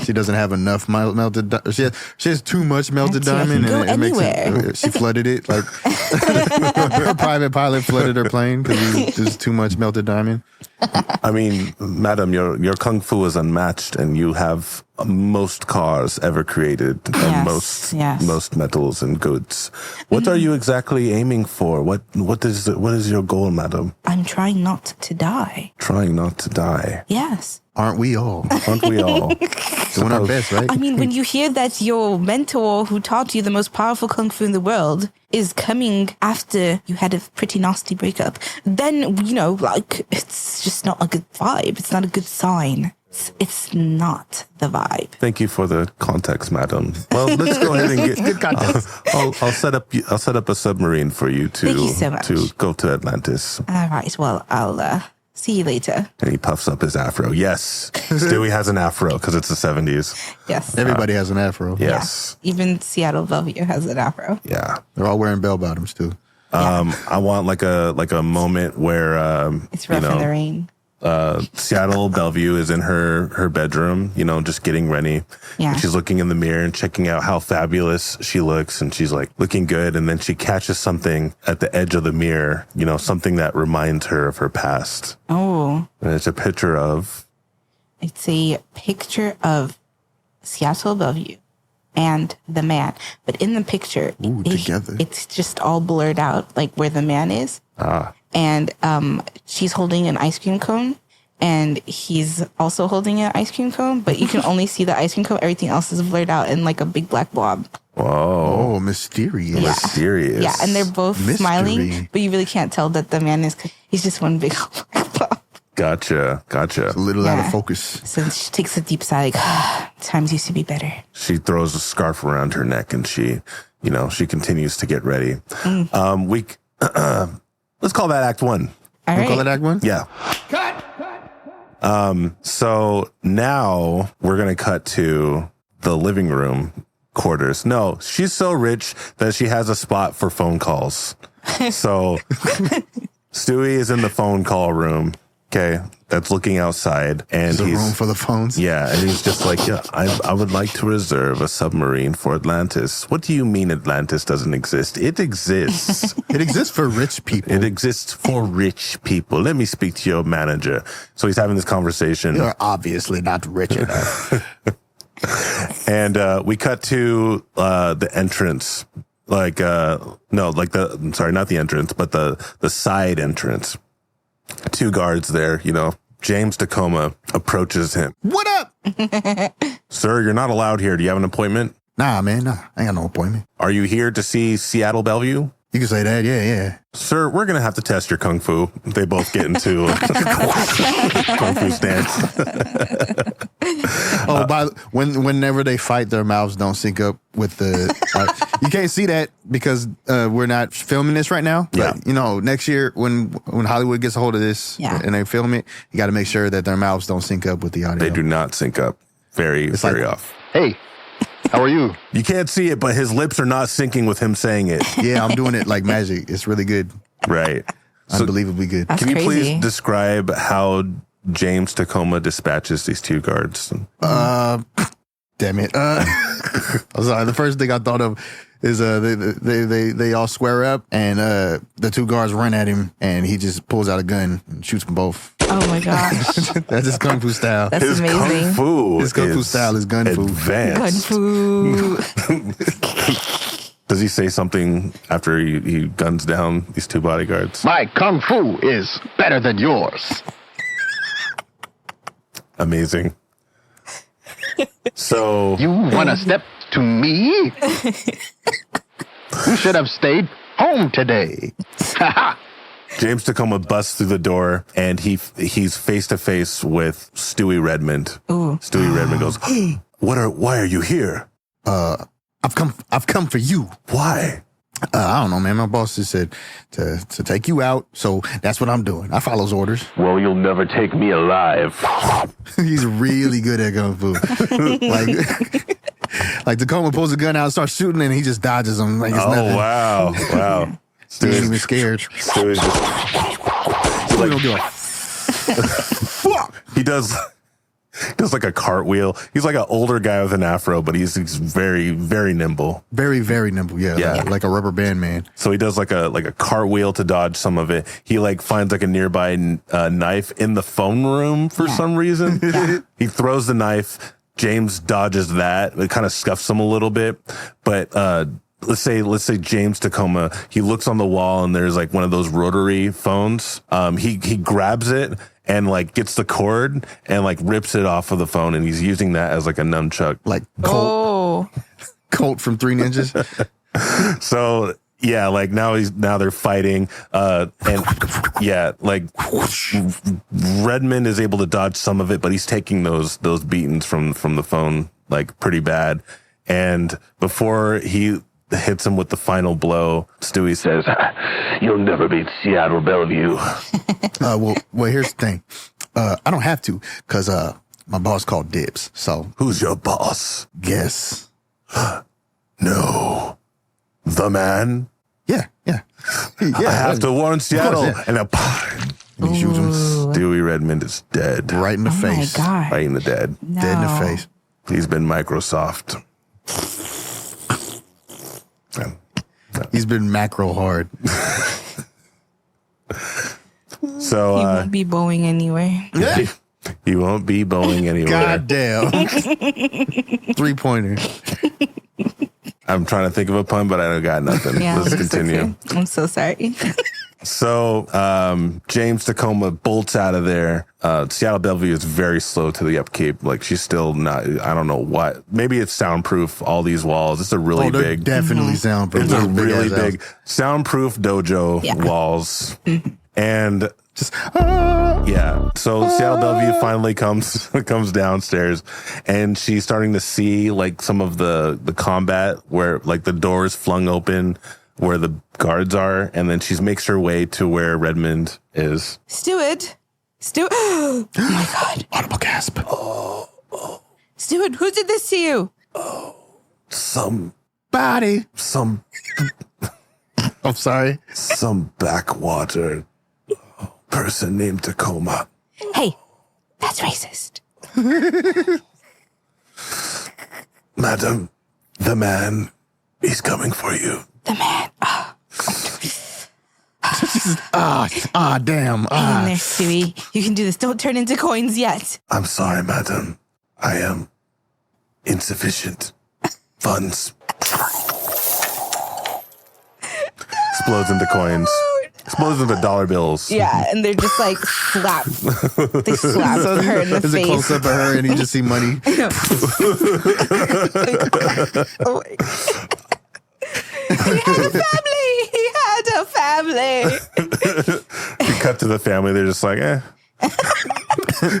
she doesn't have enough melted. She has too much melted diamond, and it makes it. She flooded it. Like her private pilot flooded her plane because there's too much melted diamond. I mean, madam, your kung fu is unmatched, and you have most cars ever created, and most metals and goods. What are you exactly aiming for? What is your goal, madam? I'm trying not to die. Trying not to die. Yes. Aren't we all? Aren't we all? Doing our best, right? I mean, when you hear that your mentor who taught you the most powerful kung fu in the world is coming after you had a pretty nasty breakup, then, like, it's just not a good vibe. It's not a good sign. It's not the vibe. Thank you for the context, madam. Well, let's go ahead and get good context. I'll set up a submarine for you Thank you so much. to go to Atlantis. All right. Well, I'll see you later. And he puffs up his afro. Yes, Stewie has an afro because it's the 70s. Yes. Everybody has an afro. Yes. Yeah. Even Seattle Bellevue has an afro. Yeah. They're all wearing bell bottoms too. I want like a moment where It's rough in the rain. Seattle Bellevue is in her bedroom, just getting ready. Yeah. And she's looking in the mirror and checking out how fabulous she looks, and she's like looking good, and then she catches something at the edge of the mirror, something that reminds her of her past. Oh. And it's a picture of Seattle Bellevue and the man. But in the picture, together. It's just all blurred out, like where the man is. And she's holding an ice cream cone, and he's also holding an ice cream cone, but you can only see the ice cream cone. Everything else is blurred out in like a big black blob. Whoa. Oh, mysterious. Yeah. Mysterious. Yeah, and they're both Mystery. smiling, but you really can't tell that the man he's just one big black blob. Gotcha. A little out of focus. So she takes a deep sigh, like, times used to be better. She throws a scarf around her neck, and she continues to get ready. Let's call that Act 1. All right. Call it Act 1? Yeah. Cut. So now we're going to cut to the living room quarters. No, she's so rich that she has a spot for phone calls. So Stewie is in the phone call room. Okay. That's looking outside, and There's a room for the phones. Yeah, and he's just like, yeah, I would like to reserve a submarine for Atlantis. What do you mean Atlantis doesn't exist? It exists. It exists for rich people. It exists for rich people. Let me speak to your manager. So he's having this conversation. You're obviously not rich enough. And we cut to the entrance. Not the entrance, but the side entrance. 2 guards there, James Tacoma approaches him. What up? Sir, you're not allowed here. Do you have an appointment? Nah, man, nah. I ain't got no appointment. Are you here to see Seattle Bellevue? You can say that, yeah. Sir, we're going to have to test your kung fu. They both get into kung fu stance. Whenever they fight, their mouths don't sync up with the. You can't see that because we're not filming this right now. Yeah. But, next year when Hollywood gets a hold of this and they film it, you got to make sure that their mouths don't sync up with the audio. They do not sync up very like- off. Hey, how are you? You can't see it, but his lips are not syncing with him saying it. Yeah, I'm doing it like magic. It's really good. Right. Unbelievably good. That's Can you crazy. please describe how James Tacoma dispatches these two guards? Damn it. I'm sorry. The first thing I thought of is they all square up and the two guards run at him and he just pulls out a gun and shoots them both. Oh my gosh. That's his kung fu style. That's His amazing. kung fu. His kung fu style is gun fu. Gun Advanced. fu. Does he say something after he guns down these two bodyguards? My kung fu is better than yours. Amazing. So You want to step to me? You should have stayed home today. James Tacoma busts through the door and he's face to face with Stewie Redmond. Ooh. Stewie Redmond goes, why are you here? I've come for you. Why? I don't know, man. My boss just said to take you out, so that's what I'm doing. I follow his orders. Well, you'll never take me alive. He's really good at kung fu. like Tacoma pulls a gun out and starts shooting, and he just dodges them like it's nothing. Wow. He ain't even scared. Stewie's just, Stewie don't give a he does like a cartwheel. He's like an older guy with an afro, but he's very, very nimble. very, very nimble. Yeah. Like a rubber band man. So he does like a cartwheel to dodge some of it. He like finds like a nearby knife in the phone room for some reason. He throws the knife. James dodges that. It kind of scuffs him a little bit, but let's say James Tacoma, he looks on the wall and there's like one of those rotary phones. He grabs it and like gets the cord and like rips it off of the phone, and he's using that as like a nunchuck. Like Colt from Three Ninjas. So yeah, like now they're fighting, and yeah, like Redmond is able to dodge some of it, but he's taking those beatings from the phone like pretty bad. And before he hits him with the final blow, Stewie says, You'll never beat Seattle Bellevue. Well, here's the thing. I don't have to, because my boss called dibs. So "Who's your boss?" guess. "No, the man. Yeah. I have to warn Seattle." yeah. And then He shoots him Stewie Redmond is dead. right in the Oh my face. God. Right in the dead. No. Dead in the face. He's been Microsoft. He's been macro hard. So He won't be Boeing anyway. he won't be Boeing anywhere. God damn. 3-pointer. I'm trying to think of a pun, but I don't got nothing. Yeah, Let's it's continue. okay. I'm so sorry. So James Tacoma bolts out of there. Seattle Bellevue is very slow to the upkeep. Like she's still not, I don't know what. Maybe it's soundproof, all these walls. It's a really They're big. definitely soundproof. It's a Those really big-ass big soundproof dojo Yeah. walls. And Just, yeah, so Seattle Bellevue finally comes downstairs, and she's starting to see like some of the combat where like the doors flung open where the guards are, and then she makes her way to where Redmond is. Steward. Oh my God. audible gasp. Steward, who did this to you? Some Body. I'm sorry. some backwater person named Tacoma. Hey, that's racist. Madam, the man, he's coming for you. The man. Damn. Hang in there, Stewie. You can do this. Don't turn into coins yet. I'm sorry, madam. I am insufficient funds. Explodes into coins. Explosions of dollar bills. Yeah, and they're just like slap. They slap her in the There's a face. close up of her, and you just see money. Oh my God. He had a family. You cut to the family, they're just like,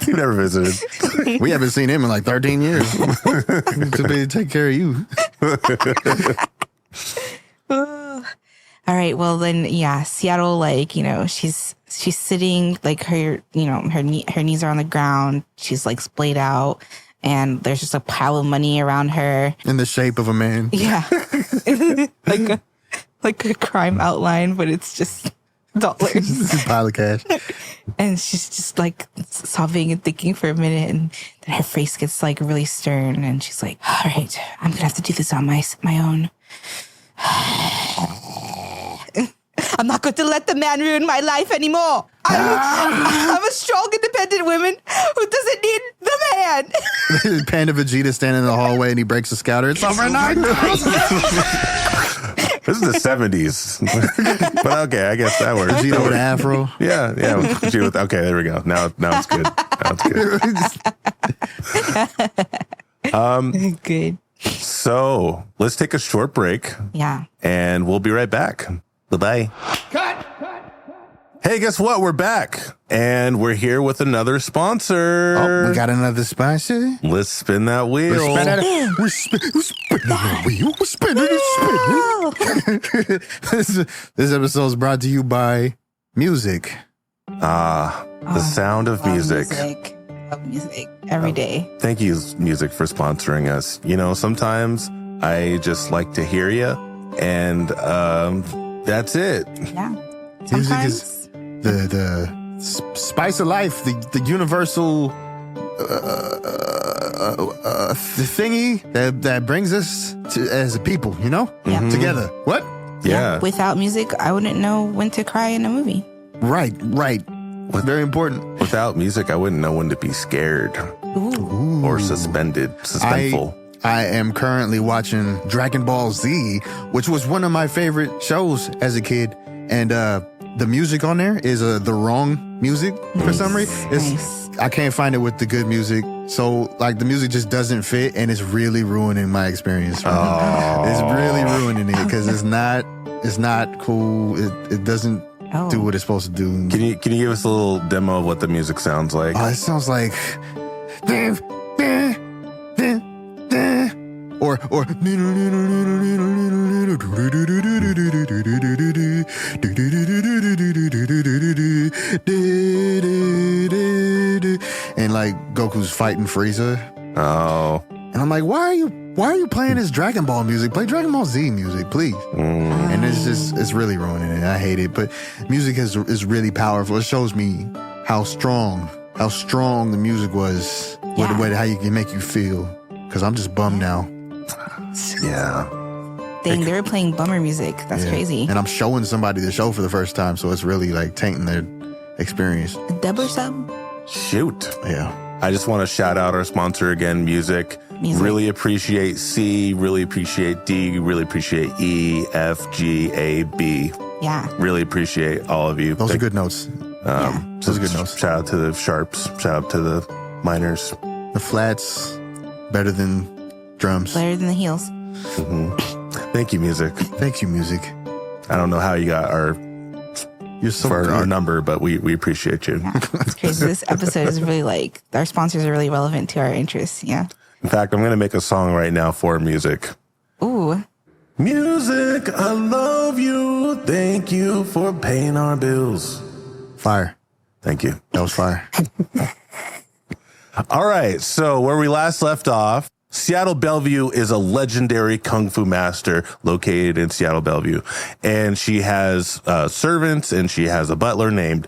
he never visited. We haven't seen him in like 13 years. To be take care of you. All right, well then, yeah, Seattle, like, you know, she's sitting, like her, you know, her knees are on the ground. She's like splayed out, and there's just a pile of money around her. In the shape of a man. Yeah, like a crime outline, but it's just dollars. It's a pile of cash. And she's just like sobbing and thinking for a minute, and then her face gets like really stern, and she's like, "All right, I'm gonna have to do this on my own. I'm not going to let the man ruin my life anymore. I'm a strong, independent woman who doesn't need the man." Panda Vegeta standing in the hallway, and he breaks a scouter. It's over 9,000. This is the 70s. But okay, I guess that works. Vegeta with an afro. Yeah. Okay, there we go. Now it's good. Now it's good. Good. So let's take a short break, Yeah. and we'll be right back. Bye-bye. Cut. Hey, guess what? We're back, and we're here with another sponsor. Oh, we got another sponsor. Let's spin that wheel. We're spinning the wheel. We're spinning it. This episode is brought to you by music. The sound of music. Love music every day. Thank you, music, for sponsoring us. You know, sometimes I just like to hear you, and that's it. Yeah. Music Sometimes. is the spice of life, the universal the thingy that brings us to, as a people, you know, Yeah. together. What? Yeah. Without music, I wouldn't know when to cry in a movie. Right. Very important. Without music, I wouldn't know when to be scared or suspenseful. I am currently watching Dragon Ball Z, which was one of my favorite shows as a kid, and the music on there is the wrong music for some reason. Nice. I can't find it with the good music, so like the music just doesn't fit, and it's really ruining my experience. It's really ruining it because it's not cool. It doesn't do what it's supposed to do. Can you give us a little demo of what the music sounds like? Oh, it sounds like or and like Goku's fighting Frieza. Oh. And I'm like, why are you playing this Dragon Ball music? Play Dragon Ball Z music, please. And it's really ruining it. I hate it. But music is really powerful. It shows me how strong the music was. Yeah. How you can make you feel. Because I'm just bummed now. Yeah. Dang, they were playing bummer music. That's Yeah. crazy. And I'm showing somebody the show for the first time, so it's really like tainting their experience. A dub or sub? Shoot. Yeah. I just want to shout out our sponsor again, Music. Really appreciate C, really appreciate D, really appreciate E, F, G, A, B. Yeah. Really appreciate all of you. Those are good notes. Those are good notes. Shout out to the sharps. Shout out to the minors. The flats, better than drums. Better than the heels. Thank you, Music. Thank you, music. I don't know how you got You're so our good. number, but we appreciate you. Yeah. It's crazy. This episode is really like, our sponsors are really relevant to our interests. Yeah. In fact, I'm going to make a song right now for Music. Ooh. Music, I love you. Thank you for paying our bills. Fire. Thank you. That was fire. All right. So where we last left off, Seattle Bellevue is a legendary Kung Fu master located in Seattle Bellevue. And she has servants, and she has a butler named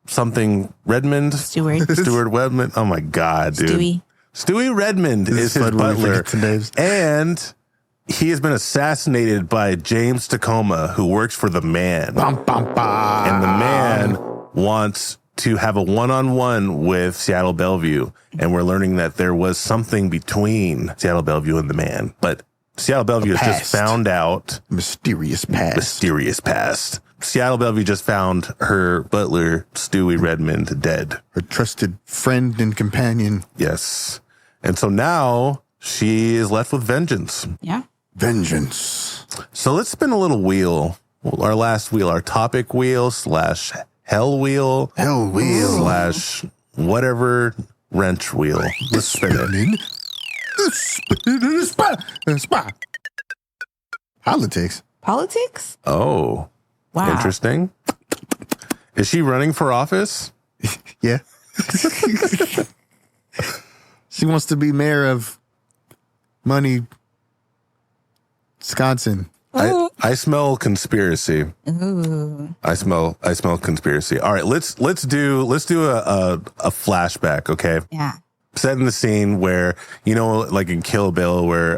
something Redmond. Steward. Stuart Redmond. Oh my God, dude. Stewie Redmond This is is his fun when we butler. forget the names. And he has been assassinated by James Tacoma, who works for the Man. Bum, bum, bum. And the Man wants to have a one-on-one with Seattle Bellevue. And we're learning that there was something between Seattle Bellevue and the Man. But Seattle Bellevue has just past. found out Mysterious past. mysterious past. Seattle Bellevue just found her butler, Stewie Redmond, dead. Her trusted friend and companion. Yes. And so now she is left with vengeance. Yeah. Vengeance. So let's spin a little wheel. Our last wheel, our topic wheel / hell wheel Hell wheel. / whatever wrench wheel. Let's spin it. Politics. Politics? Oh, Wow. interesting. Is she running for office? Yeah. She wants to be mayor of Money, Wisconsin. I smell conspiracy. Ooh. I smell conspiracy. All right, let's do a flashback, okay? Yeah. Setting the scene where, you know, like in Kill Bill, where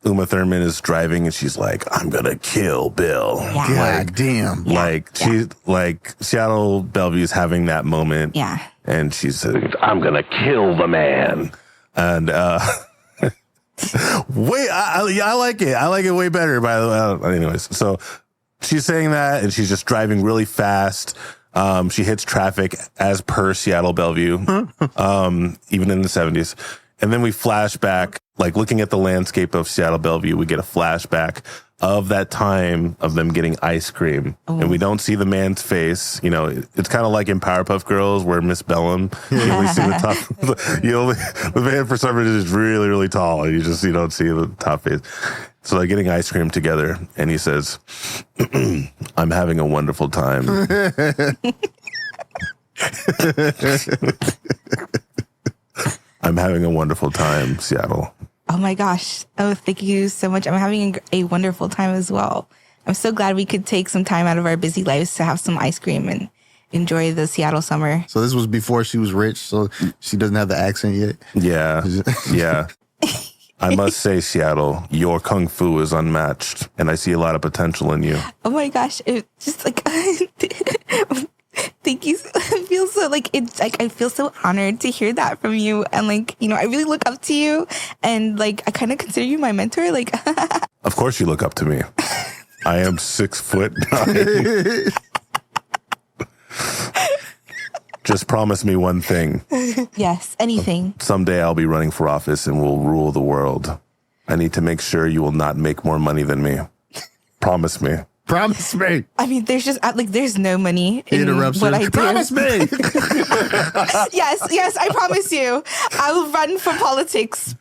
Uma Thurman is driving and she's like, "I'm gonna kill Bill." Yeah. God damn. Like she's like Seattle Bellevue's having that moment. Yeah. And she's I'm gonna kill the man. and wait, I like it. I like it way better. By the way, anyways, so she's saying that, and she's just driving really fast. She hits traffic as per Seattle Bellevue, even in the 70s. And then we flash back, like looking at the landscape of Seattle Bellevue, we get a flashback of that time of them getting ice cream. And we don't see the man's face. You know, it's kind of like in Powerpuff Girls where Miss Bellum, you only see the top, the man for some reason is really, really tall. And you don't see the top face. So they're getting ice cream together. And he says, "I'm having a wonderful time." I'm having a wonderful time, Seattle. Oh my gosh. Oh, thank you so much. I'm having a wonderful time as well. I'm so glad we could take some time out of our busy lives to have some ice cream and enjoy the Seattle summer. So this was before she was rich, so she doesn't have the accent yet. Yeah. Yeah. I must say, Seattle, your kung fu is unmatched, and I see a lot of potential in you. Oh my gosh. It's just like, thank you. I feel so like, it's like, I feel so honored to hear that from you. And like, you know, I really look up to you, and like, I kind of consider you my mentor. Like, Of course you look up to me. I am 6'9". Just promise me one thing. yes, anything. Someday I'll be running for office and will rule the world. I need to make sure you will not make more money than me. Promise me. Promise me. I mean, there's just like, there's no money He in interrupts what her. I do. Promise me. Yes, I promise you. I will run for politics.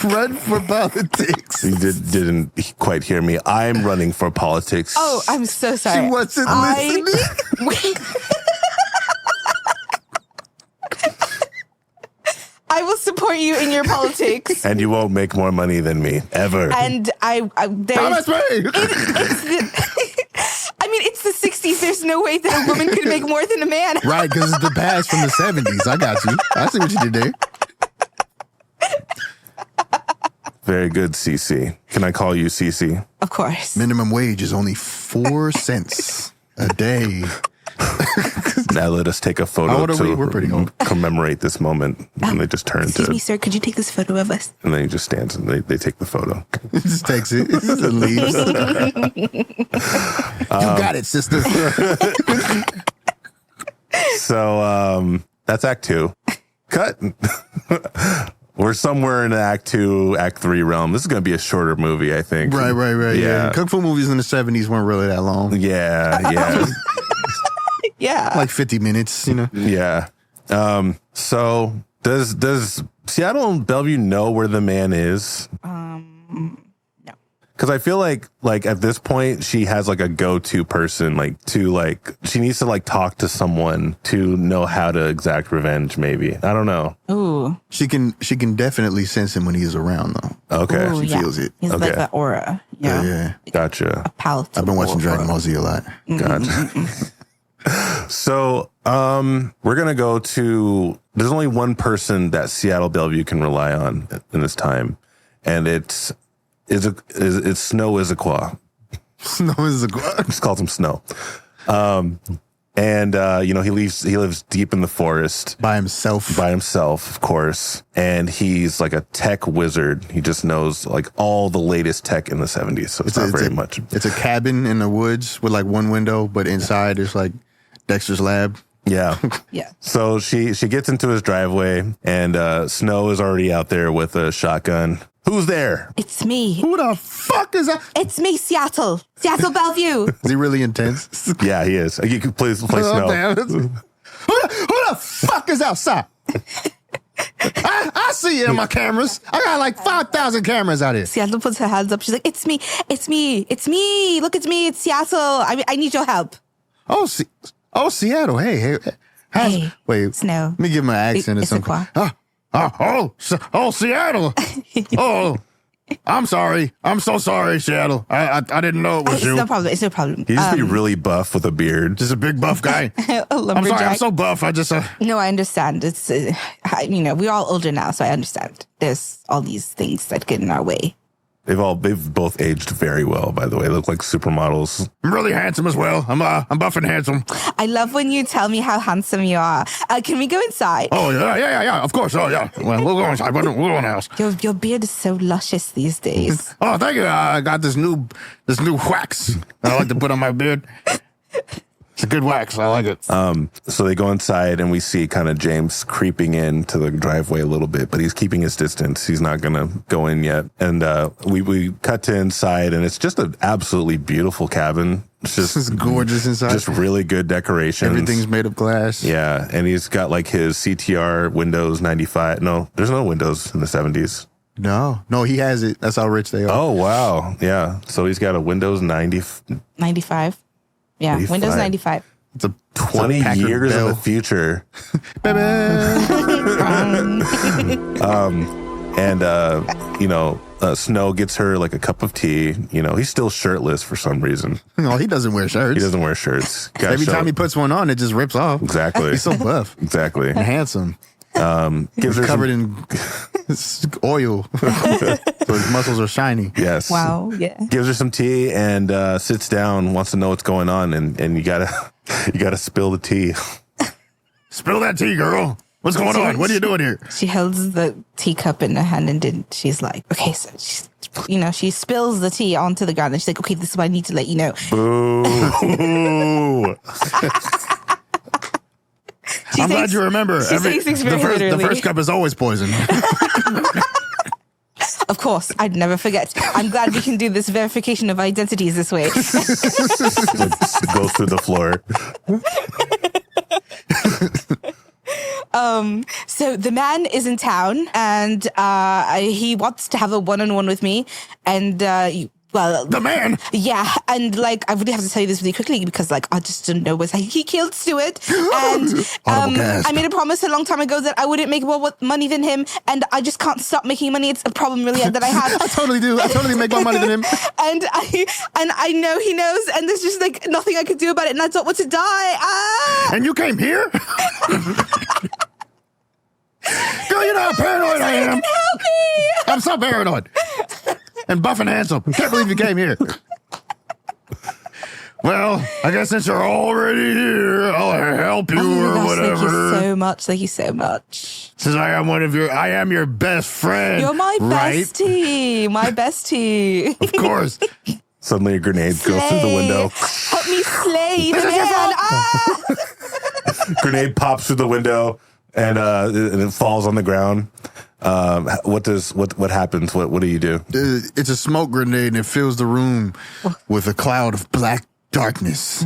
Run for politics. You didn't quite hear me. I'm running for politics. Oh, I'm so sorry. She wasn't listening. I will support you in your politics. And you won't make more money than me, ever. And I there's, Promise me. I mean, it's the 60s. There's no way that a woman could make more than a man. Right, because it's the past from the 70s. I got you. I see what you did there. Very good, CC. Can I call you CC? Of course. Minimum wage is only 4 cents a day. Now let us take a photo How old are we? to We're pretty old. commemorate this moment. And they just turn Excuse to, me, sir. Could you take this photo of us? and then he just stands and they take the photo. Just takes it and leaves. You got it, sister. So that's Act 2. Cut. We're somewhere in Act 2, Act 3 realm. This is going to be a shorter movie, I think. Right. Yeah. Kung Fu movies in the 70s weren't really that long. Yeah. Yeah. Like 50 minutes, you know? Yeah. So does Seattle and Bellevue know where the man is? No. Because I feel like at this point she has like a go-to person, she needs to like talk to someone to know how to exact revenge. Maybe, I don't know. Ooh. She can definitely sense him when he's around, though. Okay, Ooh, She feels it. He's Okay. like an aura. Yeah. Yeah. gotcha. Palatable I've been watching Dragon aura. Ball Z a lot. Gotcha. So, we're going to go to, there's only one person that Seattle Bellevue can rely on in this time. And it's Snow Issaquah. Snow is a Just calls him Snow. And, he lives deep in the forest By himself. by himself, of course. And he's like a tech wizard. He just knows like all the latest tech in the 70s. So it's not very much. It's a cabin in the woods with like one window, but inside is like Dexter's lab. Yeah. Yeah. So she gets into his driveway, and Snow is already out there with a shotgun. Who's there? It's me. Who the fuck is that? It's me, Seattle. Seattle Bellevue. Is he really intense? Yeah, he is. You can play Snow. Damn. Who the fuck is outside? I see you in my cameras. I got like 5,000 cameras out here. Seattle puts her hands up. She's like, it's me. It's me. It's me. Look, it's me. It's Seattle. I need your help. Oh, Seattle. Hey. Hey, Wait. Snow. Let me give my accent or It's something. quoi? Seattle. Oh, I'm sorry. I'm so sorry, Seattle. I didn't know it was It's you. no problem. It's no problem. He used to be really buff with a beard. Just a big buff guy. A I'm lumberjack. sorry. I'm so buff. I just. No, I understand. It's, we're all older now, so I understand. There's all these things that get in our way. They've both aged very well, by the way. They look like supermodels. I'm really handsome as well. I'm buff and handsome. I love when you tell me how handsome you are. Can we go inside? Oh yeah. Of course. Oh yeah. Well, we'll go inside. We'll go in the house. Your beard is so luscious these days. Oh, thank you. I got this new wax that I like to put on my beard. It's a good wax. I like it. So they go inside, and we see kind of James creeping into the driveway a little bit, but he's keeping his distance. He's not going to go in yet. And we cut to inside, and it's just an absolutely beautiful cabin. It's It's gorgeous inside. just really good decorations. Everything's made of glass. Yeah, and he's got like his CTR Windows 95. No, there's no Windows in the 70s. No, he has it. That's how rich they are. Oh, wow. Yeah. So he's got a Windows 95. Yeah, 95. Windows 95. It's a 20 Packard years in Bell. the future. Baby. Snow gets her like a cup of tea. He's still shirtless for some reason. No, he doesn't wear shirts. He doesn't wear shirts. Gotta Every show- time he puts one on, it just rips off. Exactly. He's so buff Exactly. and handsome. Gives her Covered some, in oil. So his muscles are shiny. yes. Wow, yeah. Gives her some tea and sits down, wants to know what's going on, and you gotta spill the tea. Spill that tea, girl. What's going on? What are you doing here? She holds the teacup in her hand and she's like, okay, so she spills the tea onto the ground and she's like, okay, this is what I need to let you know. Boo. I'm glad you remember. She takes things very the literally. first cup is always poison. Of course, I'd never forget. I'm glad we can do this verification of identities this way. Goes through the floor. So the man is in town and he wants to have a one-on-one with me. And, The man. yeah. And I really have to tell you this really quickly because I just don't know what's he killed Stuart. And Audible gasp. I made a promise a long time ago that I wouldn't make more money than him. And I just can't stop making money. It's a problem really that I have. I totally do. I totally make more money than him. And I know he knows, and there's just nothing I could do about it, and I don't want to die. Ah! And you came here? Girl, you know how paranoid I am. Help me! I'm so paranoid. And buff and handsome. Can't believe you came here. Well, I guess since you're already here, I'll help you Oh my or gosh, whatever. Thank you so much. Thank you so much. Since I am your best friend. You're my right? bestie. My bestie. Of course. Suddenly a grenade goes through the window. Help me slay the This is your man. fault. Ah! Grenade pops through the window and it falls on the ground. What happens? What do you do? It's a smoke grenade and it fills the room with a cloud of black darkness.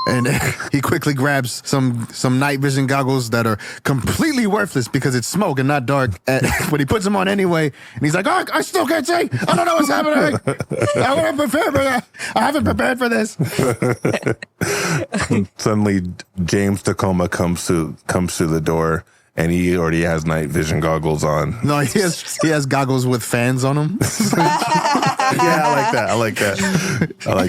And he quickly grabs some night vision goggles that are completely worthless because it's smoke and not dark. But he puts them on anyway, and he's like, "Oh, I still can't see. I don't know what's happening. I wasn't prepared for that. I haven't prepared for this." Suddenly, James Tacoma comes through the door, and he already has night vision goggles on. No, he has goggles with fans on them. Yeah, I like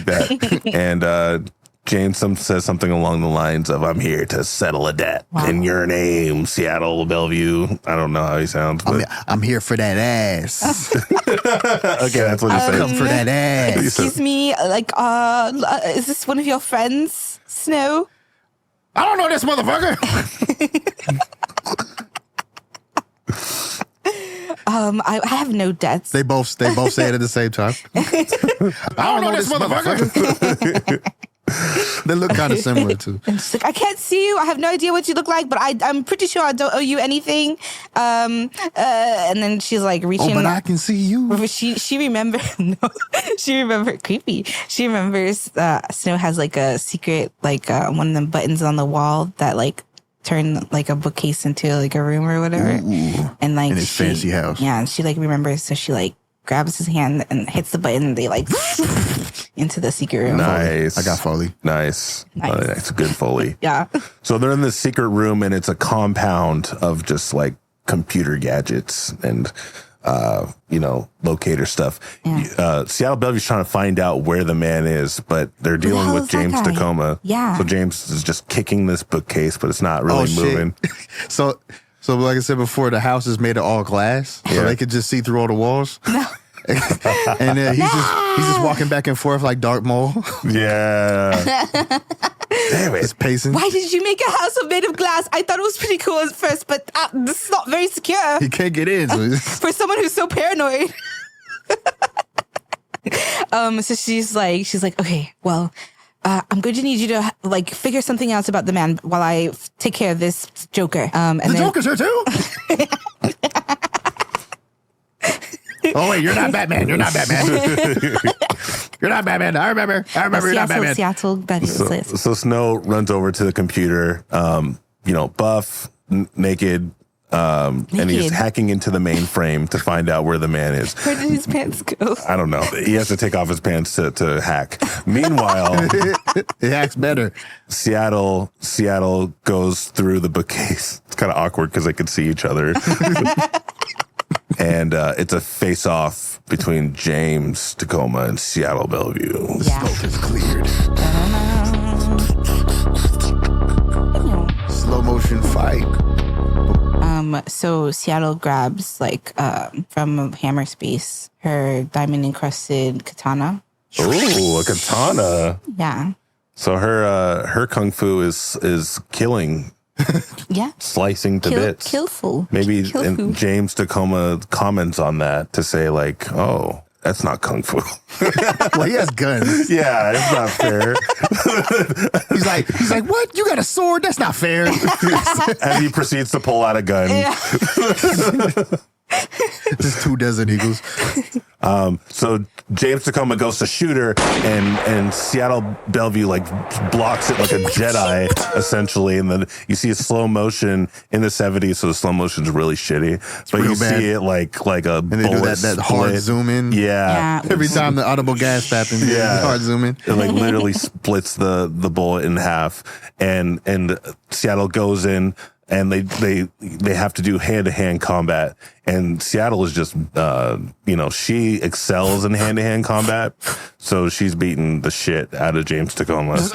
that. And James says something along the lines of, "I'm here to settle a debt in your name, Seattle Bellevue." I don't know how he sounds, but I'm here for that ass. okay, that's what he Come says. for that ass. Excuse me, is this one of your friends? Snow. I don't know this motherfucker. I have no debts. They both say it at the same time. I don't know this motherfucker. They look kind of similar too. And she's like, I can't see you. I have no idea what you look like, but I'm pretty sure I don't owe you anything. And then she's like reaching. Oh, but I can see you. She remembers. No, she remembers. Creepy. She remembers. Snow has like a secret, like one of them buttons on the wall that like turn like a bookcase into like a room or whatever. Ooh, and like in his fancy house. Yeah, and she like remembers, so she like grabs his hand and hits the button. And they like into the secret room. Nice. I got Foley. Nice. Nice. That's good Foley. Yeah. So they're in this secret room, and it's a compound of just like computer gadgets and, locator stuff. Yeah. Seattle Bellevue's trying to find out where the man is, but they're dealing hell with is that James guy? Tacoma. Yeah. So James is just kicking this bookcase, but it's not really moving. So like I said before, the house is made of all glass, so Yeah. they could just see through all the walls. No. And he's just walking back and forth like Darth Maul. Yeah. Damn it. Just pacing. Why did you make a house made of glass? I thought it was pretty cool at first, but this is not very secure He can't get in. for someone who's so paranoid. So she's like, okay, well, I'm going to need you to like figure something else about the man while I take care of this Joker. And The Joker's here too? Oh, wait, you're not Batman. You're not Batman. You're not Batman. I remember you're not Batman. Seattle, So Snow runs over to the computer, buff, naked, and he's Naked. hacking into the mainframe to find out where the man is. Where did his pants go? I don't know. He has to take off his pants to hack. Meanwhile, It acts better. Seattle goes through the bookcase. It's kind of awkward because they could see each other. And it's a face-off between James Tacoma and Seattle Bellevue. Yeah. Smoke is cleared. Slow motion fight. So Seattle grabs from Hammer Space her diamond encrusted katana. Ooh, a katana. Yeah. So her kung fu is killing, Yeah. slicing to bits. Killful. Maybe Killful. and James Tacoma comments on that to say like, oh, that's not kung fu. Well, he has guns. Yeah, it's not fair. He's like, what? You got a sword? That's not fair. As he proceeds to pull out a gun. Just two Desert Eagles. So James Tacoma goes to shoot her, and Seattle Bellevue like blocks it like a Jedi, essentially. And then you see a slow motion in the 70s, so the slow motion's really shitty. But real you bad. see it like a And they do that hard split. zoom in. Yeah. Yeah. Every time the audible gas happens, Yeah. hard zoom in. It like literally splits the bullet in half, and Seattle goes in, and they have to do hand-to-hand combat, and Seattle is just she excels in hand-to-hand combat, so she's beating the shit out of James Tacoma. Who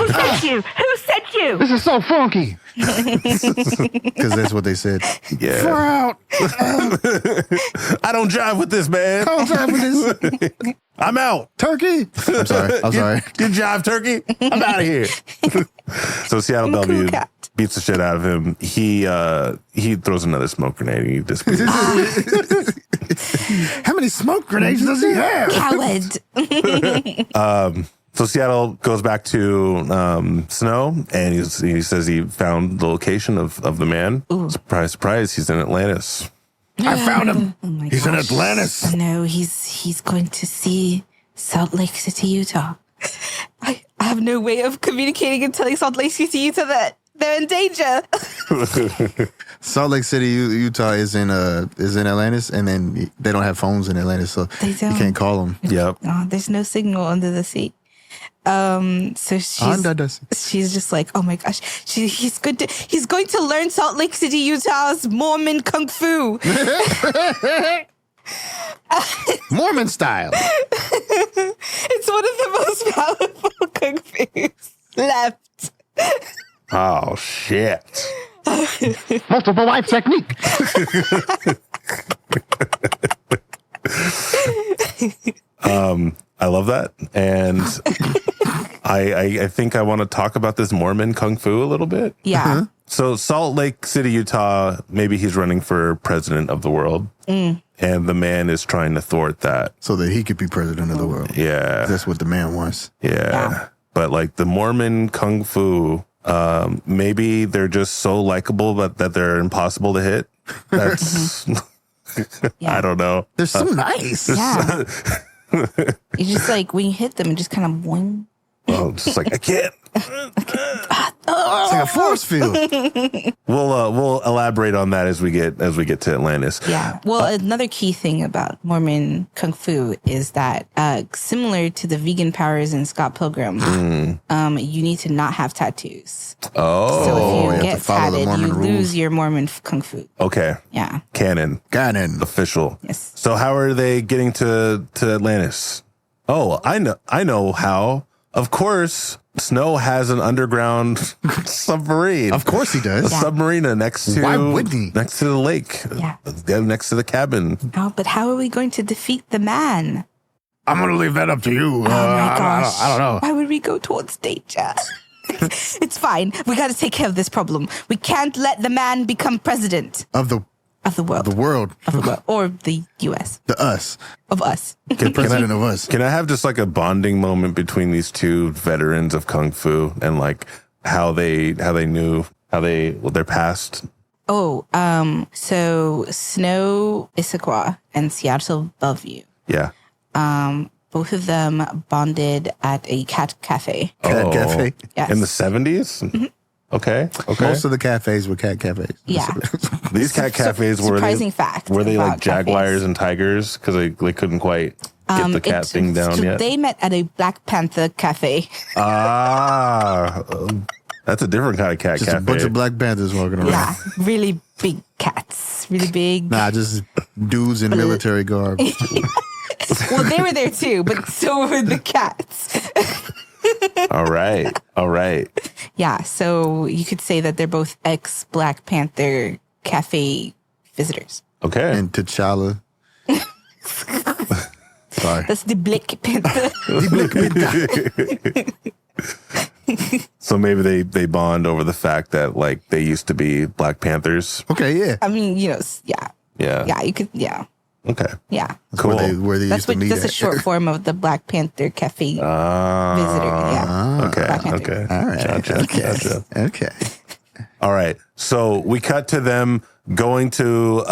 sent you? Who sent you? This is so funky. Because that's what they said. Yeah, out. I don't jive with this, man. Don't drive with this. I'm out. Turkey. I'm sorry. Good jive, turkey. I'm out of here. So Seattle Bellevue cat. beats the shit out of him. He throws another smoke grenade. And he disappears. How many smoke grenades does he have? Coward. So Seattle goes back to Snow, and he says he found the location of the man. Surprise, surprise, he's in Atlantis. I found him. Oh my He's in gosh. Atlantis. No, he's going to see Salt Lake City, Utah. I have no way of communicating and telling Salt Lake City, Utah that they're in danger. Salt Lake City, Utah is in Atlantis, and then they don't have phones in Atlantis, so They you don't. can't call them. Yep. Oh, there's no signal under the sea. So Under the sea. she's just like, oh my gosh, he's going to learn Salt Lake City, Utah's Mormon kung fu. Mormon style. It's one of the most powerful kung fu's left. Oh shit. Multiple wife technique. I love that. And I think I want to talk about this Mormon Kung Fu a little bit. Yeah. So Salt Lake City, Utah, maybe he's running for president of the world. And the man is trying to thwart that. So that he could be president of the world. Yeah. That's what the man wants. Yeah. But like the Mormon Kung Fu, maybe they're just so likable that they're impossible to hit. That's, I don't know. They're so nice. Yeah. You just like, when you hit them, it just kind of boing. Oh, just like, I can't. It's like a force field. We'll elaborate on that as we get to Atlantis. Yeah. Well, another key thing about Mormon Kung Fu is that similar to the vegan powers in Scott Pilgrim, you need to not have tattoos. Oh, So if you you have get to follow the tatted, Mormon you rules. lose your Mormon Kung Fu. okay. Yeah. Canon. Ganon. Official. Yes. So how are they getting to Atlantis? Oh, I know how. Of course, Snow has an underground submarine. Of course he A does. submarina next to Why wouldn't he? Next to the lake. Yeah. Next to the cabin. Oh, but how are we going to defeat the man? I'm going to leave that up to you. Oh my gosh. I don't know. Why would we go towards danger? It's fine. We got to take care of this problem. We can't let the man become president Of the world. world. Of the world. Or the U.S. The us. Of us. The president of us. Can I have just like a bonding moment between these two veterans of Kung Fu and like how they knew their past? Oh, so Snow Issaquah and Seattle Bellevue. Yeah. Both of them bonded at a cat cafe. Cat cafe. Yes. In the 70s? Okay. Most of the cafes were cat cafes. Yeah. These cat cafes were Surprising fact. Were they about like jaguars cafes. and tigers? Because they couldn't quite get the cat thing down so yet. They met at a Black Panther cafe. That's a different kind of cat Just cafe. a bunch of Black Panthers walking around. Yeah, really big cats. Really big. Nah, just dudes in military garb. Well, they were there too, but so were the cats. All right. Yeah, so you could say that they're both ex-Black Panther cafe visitors. Okay. And T'Challa. Sorry. That's the Black Panther. So maybe they bond over the fact that like they used to be Black Panthers. Okay, yeah. I mean, yeah. Yeah. Yeah, you could, yeah. Okay. Yeah. Cool. Where they That's used to meet that's a at. short form of the Black Panther cafe visitor. Yeah. Okay. Black Panther. Okay. All right. Gotcha. Okay. All right. So we cut to them going to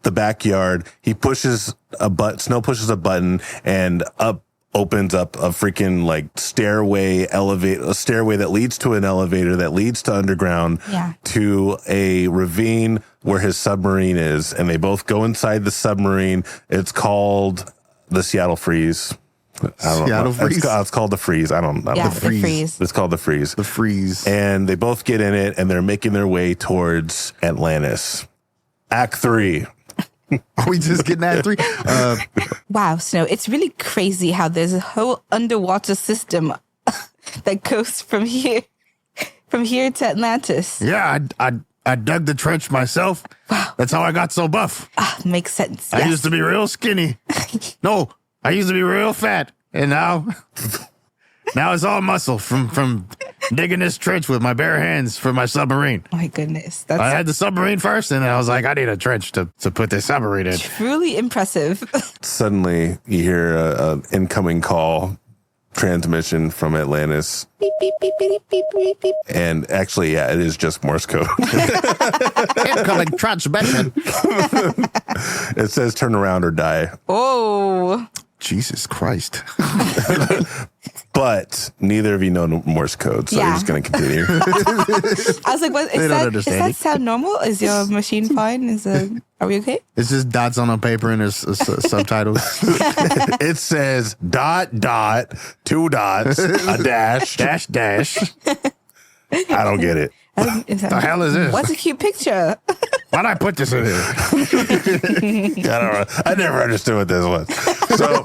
the backyard. He pushes a button. Snow pushes a button, and opens up a freaking like a stairway that leads to an elevator that leads to underground to a ravine where his submarine is. And they both go inside the submarine. It's called the Seattle Freeze. Seattle Freeze? It's called the Freeze. I don't know. Yeah, The the freeze. freeze. It's called the Freeze. The freeze. And they both get in it, and they're making their way towards Atlantis. Act 3. Are we just getting at 3? Wow, Snow, it's really crazy how there's a whole underwater system that goes from here to Atlantis. Yeah, I dug the trench myself. Wow. That's how I got so buff. Makes sense. I Yes. used to be real skinny. No, I used to be real fat. And now it's all muscle from digging this trench with my bare hands for my submarine. Oh my goodness. I That's had the submarine first, and I was like, I need a trench to put this submarine in. truly impressive. Suddenly, you hear an incoming call transmission from Atlantis. Beep, beep, beep, beep, beep, beep, beep. And actually, yeah, it is just Morse code. Incoming transmission. It says turn around or die. Oh, Jesus Christ. But neither of you know Morse code, so you're Yeah. just going to continue. I was like, what, They is don't that, understand does that it. sound normal? Is your machine fine? Are we okay? It's just dots on a paper and there's subtitles. It says ... 2 dots, a dash. dash. I don't get it. The hell is this? What's a cute picture? Why'd I put this in here? I don't know. I never understood what this was. So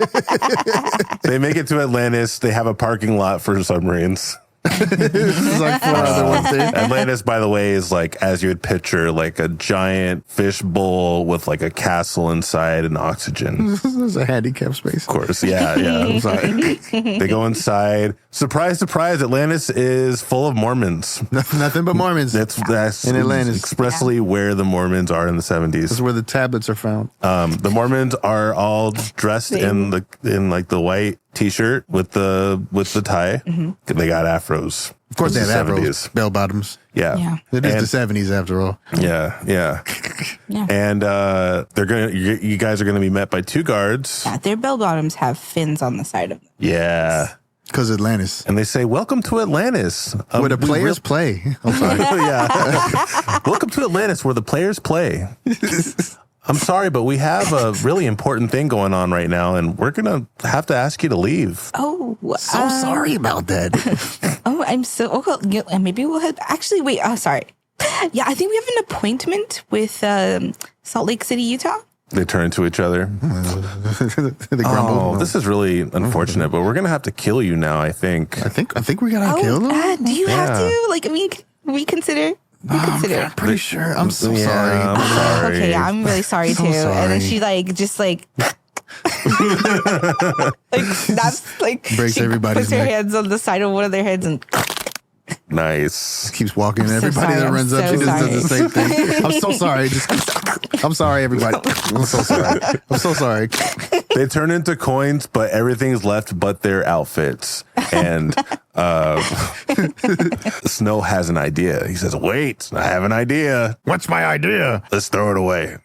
they make it to Atlantis. They have a parking lot for submarines. There's like 4 other ones there. Atlantis, by the way, is like, as you would picture, like a giant fish bowl with like a castle inside and oxygen. There's a handicap space. Of course. Yeah. I'm sorry. They go inside. Surprise, surprise. Atlantis is full of Mormons. Nothing but Mormons. That's in Atlantis. expressly where the Mormons are in the 70s. That's where the tablets are found. The Mormons are all dressed in like the white t-shirt with the tie. They got afros. Of course, they It's have the afros, bell bottoms. Yeah. It is the 70s after all. Yeah. Yeah. And you guys are gonna be met by 2 guards. Yeah, their bell bottoms have fins on the side of them. Yeah. Because Atlantis. And they say, "Welcome to Atlantis, Where the players play. I'm sorry. yeah. Welcome to Atlantis, where the players play." I'm sorry, but we have a really important thing going on right now, and we're gonna have to ask you to leave. Oh, So sorry about that. Oh, I'm so. Okay, maybe we'll head. Actually, wait. Oh, sorry. Yeah, I think we have an appointment with Salt Lake City, Utah. They turn to each other. They grumble. Oh, this is really unfortunate, but we're gonna have to kill you now. I think. I think we gotta kill them. Do you have Yeah. to? Like, I mean, reconsider. I'm pretty sure. I'm so Yeah, sorry. I'm sorry. Okay, I'm really sorry So too. And then sorry. she like just like that's like Breaks she everybody's puts her neck. hands on the side of one of their heads and Nice. Keeps walking. Everybody sorry, that I'm runs up, so she just does the same thing. I'm so sorry. I'm sorry, everybody. I'm so sorry. I'm so sorry. They turn into coins, but everything's left but their outfits. And Snow has an idea. He says, "Wait, I have an idea. What's my idea? Let's throw it away."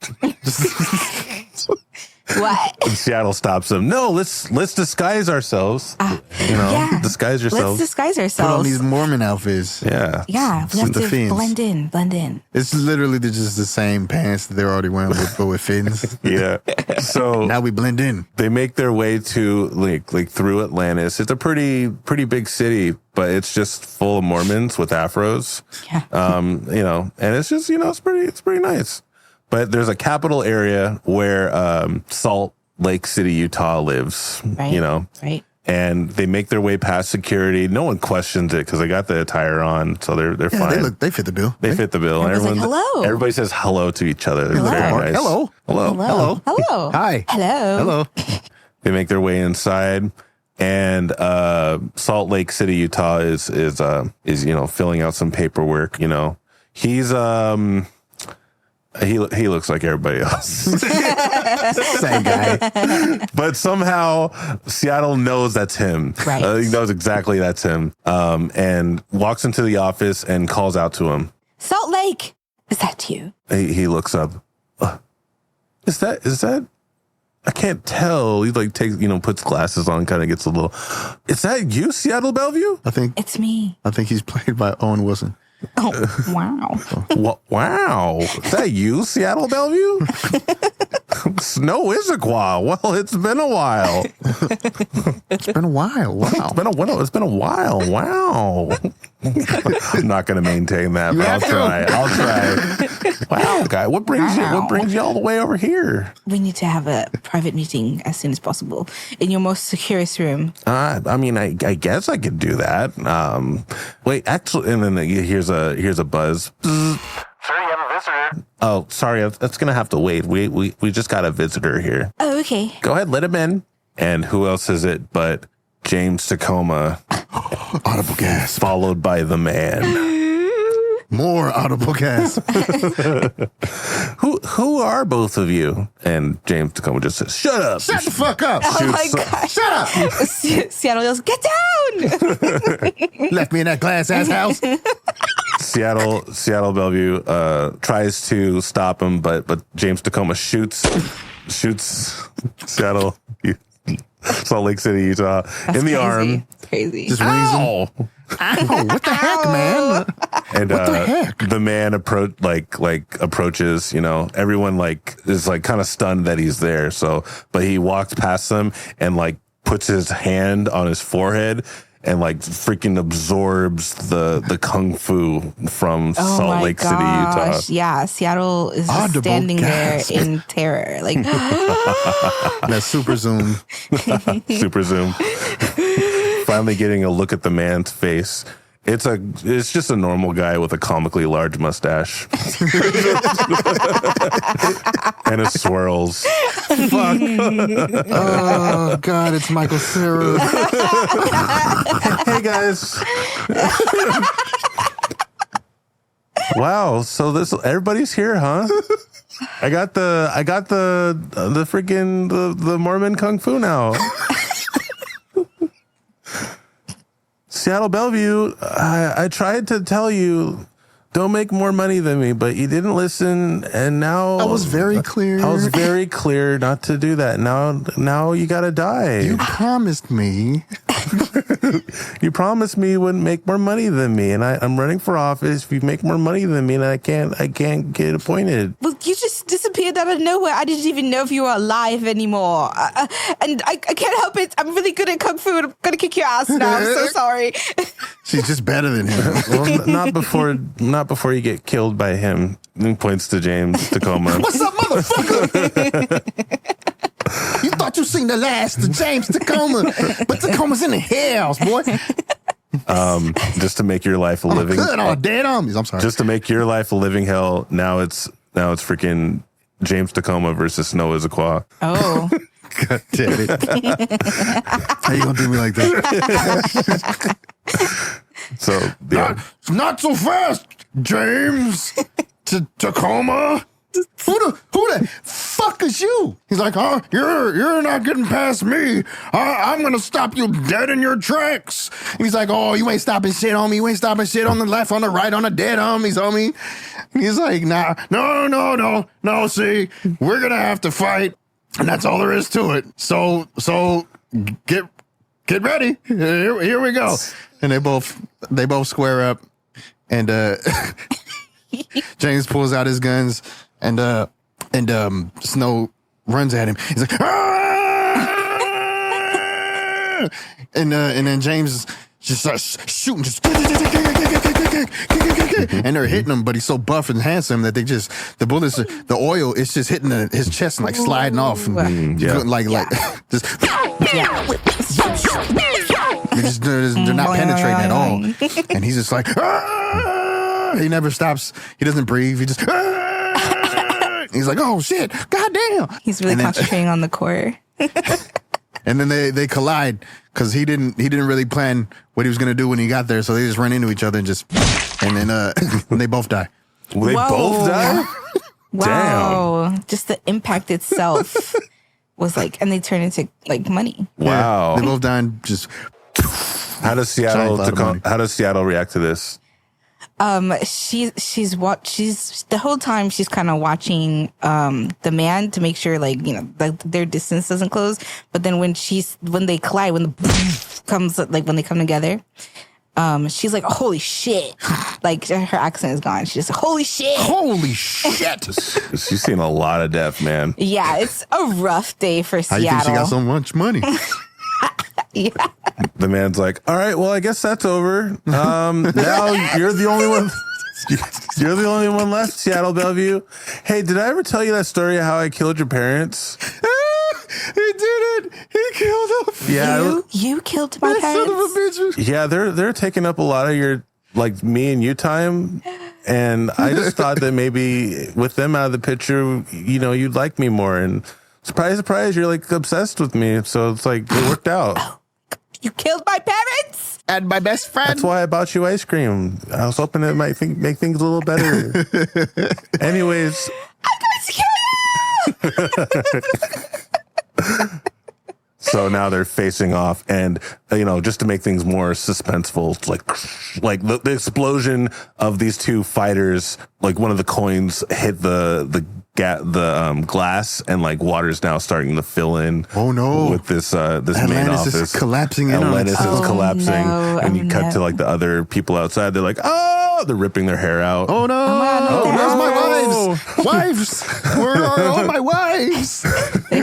what? And Seattle stops him. "No, let's disguise ourselves. Yeah. Disguise Let's yourselves." disguise Put on ourselves. these Mormon outfits. Yeah. Yeah, we have the to fins. blend in. It's literally just the same pants that they're already wearing, but with fins. Yeah. So Now we blend in. they make their way to like through Atlantis. It's a pretty big city, but it's just full of Mormons with afros. Yeah. And it's just, it's pretty nice. But there's a capital area where Salt Lake City, Utah lives, Right. Right. and they make their way past security. No one questions it because they got the attire on, so they're Yeah, fine. they fit the bill. They fit the bill. And Everyone's like, "Hello." Everybody says hello to each other. It's very Hello. nice. Hello. Hello. Hello. Hello. Hi. Hello. Hello. They make their way inside, and Salt Lake City, Utah is filling out some paperwork. He's he looks like everybody else, Same guy. but somehow Seattle knows that's him. Right. He knows exactly that's him, and walks into the office and calls out to him. Salt Lake. Is that you? He looks up. Is that? I can't tell. He takes, puts glasses on, kind of gets a little. Is that you, Seattle Bellevue? I think It's me. he's played by Owen Wilson. Oh, wow. Wow. Is that you, Seattle Bellevue? Snow Issaquah. Well, it's been a while. It's been a while. Wow. It's been a while. Wow. I'm not going to maintain that, but I'll try. Wow, guy. What brings you all the way over here? We need to have a private meeting as soon as possible in your most securest room. I guess I could do that. Wait, actually, and then here's a buzz. Sorry, you have a visitor. Oh, sorry, that's gonna have to wait. We just got a visitor here. Oh, okay. Go ahead, let him in. And who else is it but James Tacoma, Audible gas. followed by the man? More audible gas. Who are both of you? And James Tacoma just says, "Shut up." Shut the fuck up. Oh my gosh. Shut up. Seattle yells, "Get down!" Left me in that glass ass house. Seattle Bellevue tries to stop him, but James Tacoma shoots Seattle, Salt Lake City, Utah, That's in the crazy. arm. It's crazy. Just rings him. Ow! Ow, what the heck, man? And What the heck? the man approaches. Everyone is kind of stunned that he's there. So, but he walks past them and puts his hand on his forehead and freaking absorbs the kung fu from Oh Salt my Lake City, Utah. gosh. Yeah, Seattle is just Audible standing gasp. there in terror. That super zoom. Super zoom. Finally getting a look at the man's face. It's just a normal guy with a comically large mustache. And it swirls. Fuck. Oh God, it's Michael Cera. Hey guys. Wow, so everybody's here, huh? I got the freaking the Mormon Kung Fu now. Seattle Bellevue, I tried to tell you, don't make more money than me, but you didn't listen, and now I was very clear. I was very clear not to do that. Now you gotta die. You promised me. You promised me you wouldn't make more money than me, and I'm running for office. If you make more money than me, and I can't get appointed. Well, you just disappeared out of nowhere. I didn't even know if you were alive anymore. And I can't help it. I'm really good at Kung Fu, and I'm going to kick your ass now. I'm so sorry. She's just better than him. Well, not before you get killed by him. And points to James Tacoma. What's up, motherfucker? You thought you seen the last of James Tacoma, but Tacoma's in the house, boy. Just to make your life a living. Good on dead homies. I'm sorry. Just to make your life a living hell. Now it's freaking James Tacoma versus Noah Zakwa. Oh. God damn it. How you gonna do me like that? So yeah. Not so fast, James Tacoma. Who the fuck is you? He's like, oh, you're not getting past me. I'm gonna stop you dead in your tracks. And he's like, oh, you ain't stopping shit, homie. You ain't stopping shit on the left, on the right, on the dead homies, homie. And he's like, nah, no. See, we're gonna have to fight, and that's all there is to it. So get ready. Here we go. And they both square up, and James pulls out his guns. And Snow runs at him. He's like, ah! and then James just starts shooting, and they're hitting him. But he's so buff and handsome that the bullets, the oil, it's just hitting his chest and like sliding off, and just they're not penetrating at all. And he's just like, ah! He never stops. He doesn't breathe. He just. Ah! He's like, oh shit, goddamn. He's really concentrating on the core. And then they collide because he didn't really plan what he was gonna do when he got there, so they just run into each other and then they both die. They both die? Wow. Damn. Just the impact itself was like, and they turn into like money. Wow. Yeah, they both die and just. How does Seattle react to this? She's the whole time she's kind of watching the man to make sure their distance doesn't close. But then when they collide, when the comes when they come together, she's like, holy shit. Like her accent is gone. She's just holy shit. Holy shit. She's seen a lot of death, man. Yeah, it's a rough day for Seattle. How you think she got so much money? Yeah. The man's like, all right, well, I guess that's over. Now you're the only one. You're the only one left, Seattle Bellevue. Hey, did I ever tell you that story of how I killed your parents? He did it. He killed them. Yeah, you killed my parents. Son of a bitch. Yeah, they're taking up a lot of your me and you time, and I just thought that maybe with them out of the picture, you'd like me more. And surprise, surprise, you're obsessed with me. So it's it worked out. You killed my parents? And my best friend. That's why I bought you ice cream. I was hoping it might make things a little better. Anyways. I'm going to kill you! So now they're facing off, and just to make things more suspenseful, like the explosion of these two fighters, one of the coins hit the glass, and water's now starting to fill in. Oh no! With this main office is collapsing. Atlantis is collapsing, no. and you cut to the other people outside. They're like, oh, they're ripping their hair out. Oh no! Oh, where's my wives? Wives, where are all my wives?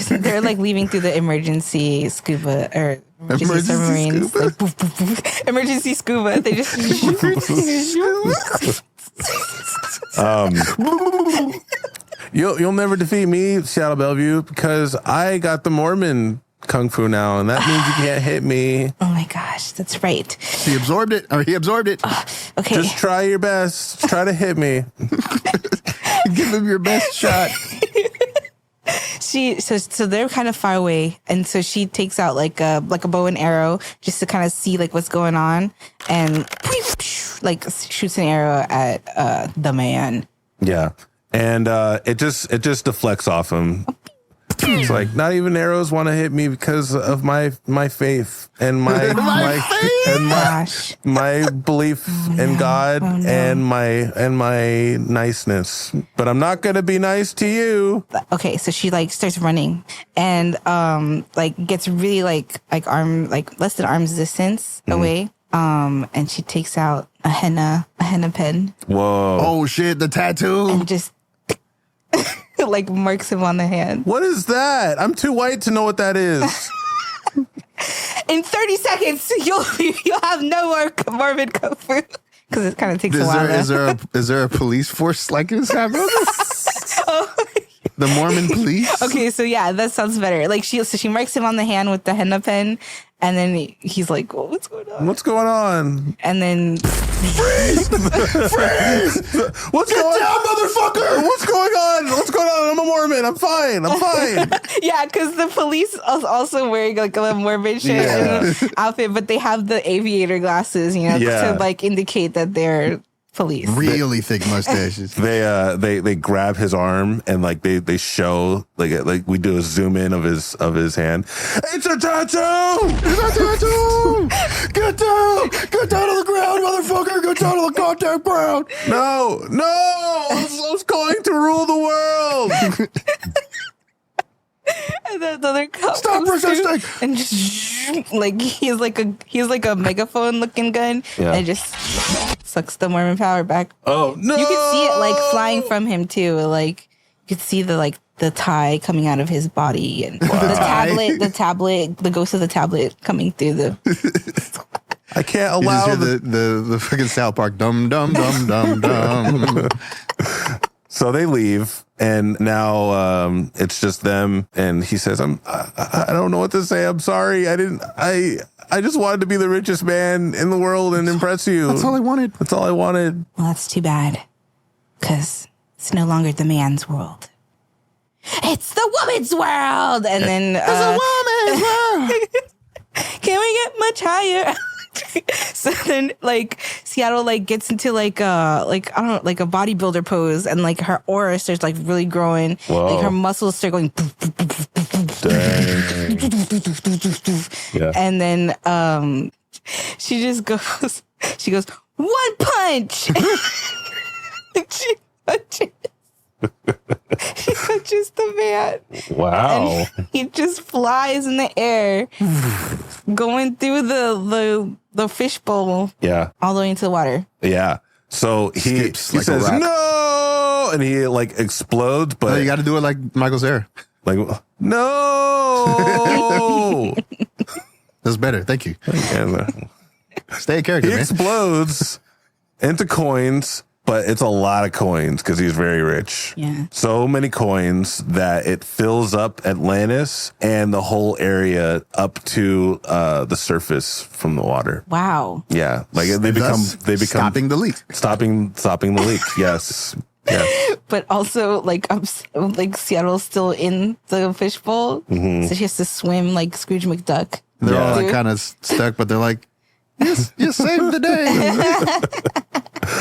They're leaving through the emergency scuba or emergency submarines. Scuba? Boof, boof, boof. Emergency scuba. They just. You'll never defeat me, Seattle Bellevue, because I got the Mormon Kung Fu now, and that means you can't hit me. Oh my God. gosh, that's right. She absorbed it, or he absorbed it. Okay. Just try your best. Try to hit me. Give him your best shot. So they're kind of far away, and so she takes out like a bow and arrow just to kind of see like what's going on, and like shoots an arrow at the man. Yeah. And it just deflects off him. It's like not even arrows want to hit me because of my faith and my my belief in God and my niceness. But I'm not gonna be nice to you. Okay, so she like starts running and like gets really like arm like less than arm's distance away. And she takes out a henna pen. Whoa. Oh shit, the tattoo. And just like marks him on the hand. What is that? I'm too white to know what that is. In 30 seconds, you'll have no more morbid kung fu because it kind of takes a while. Is there a police force like this happening? The Mormon police? Okay, so yeah, that sounds better. Like she marks him on the hand with the henna pen, and then he's like, well, "What's going on?" What's going on? And then Freeze! What's going on, motherfucker? What's going on? What's going on? I'm a Mormon. I'm fine. yeah, because the police are also wearing like a Mormon shirt and outfit, but they have the aviator glasses, you know, to like indicate that they're police. Really thick mustaches. They grab his arm and like they show like we do a zoom in of his hand. It's a tattoo! It's a tattoo! Get down! Get down to the ground, motherfucker! Get down to the goddamn ground! No! I was going to rule the world! And then the other cop Stop comes through resisting! and just like he's like a megaphone looking gun and just sucks the Mormon power back. Oh no! You can see it like flying from him too. Like you could see the tie coming out of his body and the tablet, the ghost of the tablet coming through the. I can't You just allow hear the fucking South Park dum dum dum dum dum. So they leave, and now it's just them. And he says, I don't know what to say. I'm sorry. I just wanted to be the richest man in the world and impress you. That's all I wanted. Well, that's too bad, because it's no longer the man's world. It's the woman's world. And then It's a woman's world. can we get much higher? So then like Seattle like gets into like I don't know, like a bodybuilder pose, and like her aura starts like really growing. Whoa. Like her muscles start going. Dang. Yeah. And then she just goes, one punch. She punches the man. Wow. And he just flies in the air, going through the fishbowl. Yeah. All the way into the water. Yeah. So he Skips like a says, rock. no! And he like explodes, but No, you got to do it like Michael Cera. like, no! That's better. Thank you. And, Stay a character, he man. explodes into coins, but it's a lot of coins because he's very rich. Yeah. So many coins that it fills up Atlantis and the whole area up to the surface from the water. Wow. Yeah, like they become stopping the leak. stopping the leak. Yes. Yeah. But also, like, like Seattle's still in the fishbowl, so she has to swim like Scrooge McDuck. They're all like Dude. kind of stuck, but they're like, you saved the day.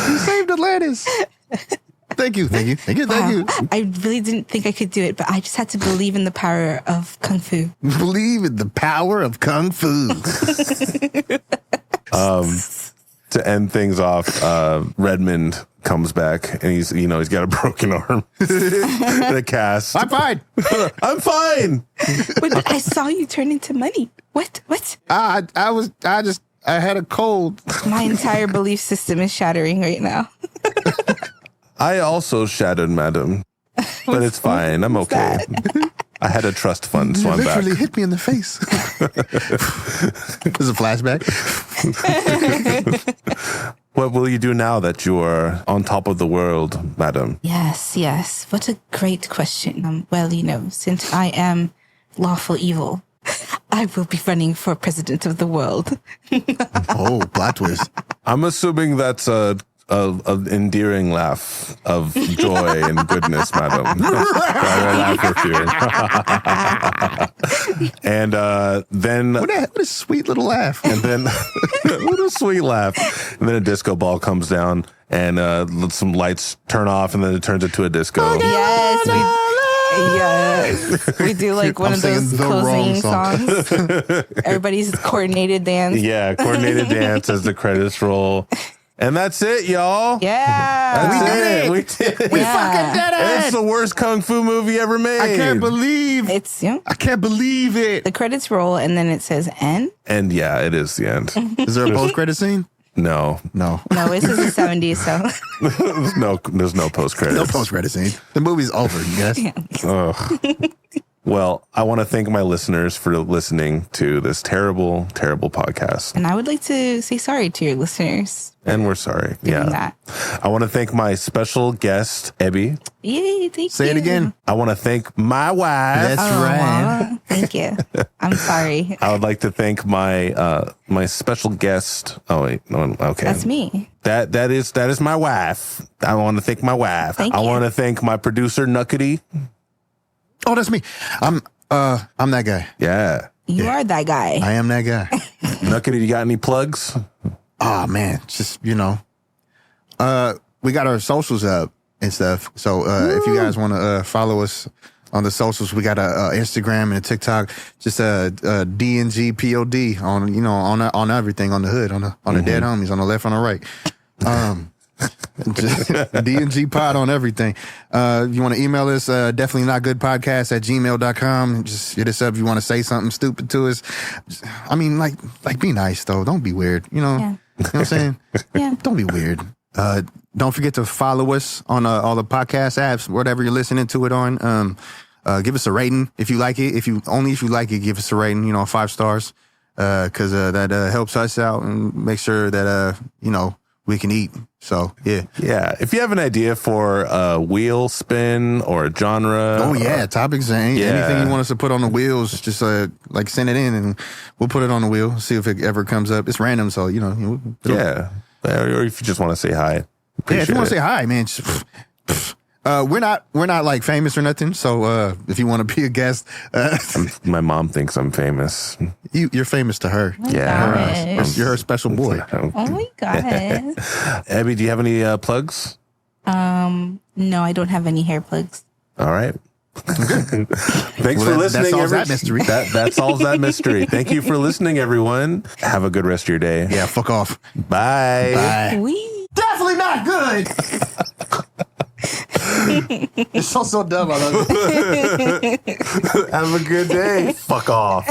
You saved Atlantis. Thank you. Wow. You. I really didn't think I could do it, but I just had to believe in the power of Kung Fu. Believe in the power of Kung Fu. To end things off, Redmond comes back and he's got a broken arm and a cast. I'm fine. I'm fine. But I saw you turn into money. What? I had a cold. My entire belief system is shattering right now. I also shattered, madam, but it's fine. I'm okay. I had a trust fund, so You I'm back. literally hit me in the face. This is a flashback. What will you do now that you are on top of the world, madam? Yes. What a great question. Well, since I am lawful evil, I will be running for president of the world. Oh, plot twist. I'm assuming that's a endearing laugh of joy and goodness, madam. I laugh with you. And then What a sweet little laugh. and then what a sweet laugh. And then a disco ball comes down and some lights turn off and then it turns into a disco. Yes, we do like one I'm of those singing the wrong closing song. songs. Everybody's coordinated dance. Yeah, coordinated dance as the credits roll. And that's it, y'all. Yeah. That's it. We did it. We Yeah. fucking did And it. it's the worst kung fu movie ever made. I can't believe I can't believe it. the credits roll and then it says N. And yeah, it is the end. Is there a post-credit scene? No, No. No, this is the 70s, so there's no post credits. No post-credit scene. The movie's over, yes. Well, I want to thank my listeners for listening to this terrible, terrible podcast. and I would like to say sorry to your listeners And we're sorry. doing Yeah. that. I want to thank my special guest, Ebby. Yay, thank you. Say it again. I want to thank my wife. That's Oh, right. wow. Thank you. I'm sorry. I would like to thank my my special guest. Oh wait, no, okay. That's me. That is my wife. I want to thank my wife. Thank I you. want to thank my producer Nuckety. Oh, that's me. I'm that guy. Yeah. You are that guy. I am that guy. Nuckety, you got any plugs? Oh man, just we got our socials up and stuff. So if you guys want to follow us on the socials, we got a Instagram and a TikTok. Just DNG POD on everything, on the hood, on the dead homies, on the left, on the right. DNG pod on everything. If you want to email us, definitely not good podcast @gmail.com. Just hit us up if you want to say something stupid to us. I mean, like be nice though. Don't be weird. You know, Yeah. you know what I'm saying? Yeah. Don't be weird. Don't forget to follow us on all the podcast apps, whatever you're listening to it on. Give us a rating if you like it. If you like it, give us a rating. 5 stars, because that helps us out and make sure that we can eat. So yeah. Yeah. If you have an idea for a wheel spin or a genre. Oh yeah, topics and anything you want us to put on the wheels, just send it in and we'll put it on the wheel. See if it ever comes up. It's random, so Yeah. Or if you just want to say hi. Yeah, if Appreciate you want to it. say hi, man. We're not like famous or nothing. So if you want to be a guest, My mom thinks I'm famous. you're famous to her. Yeah. Gosh. You're her special boy. Oh my god. Abby, do you have any plugs? No, I don't have any hair plugs. All right. Thanks Well, for that listening. solves that mystery. That solves that mystery. Thank you for listening, everyone. Have a good rest of your day. Yeah, fuck off. Bye. Bye. Wee. Definitely not good. It's so dumb. I love it. Have a good day. Fuck off.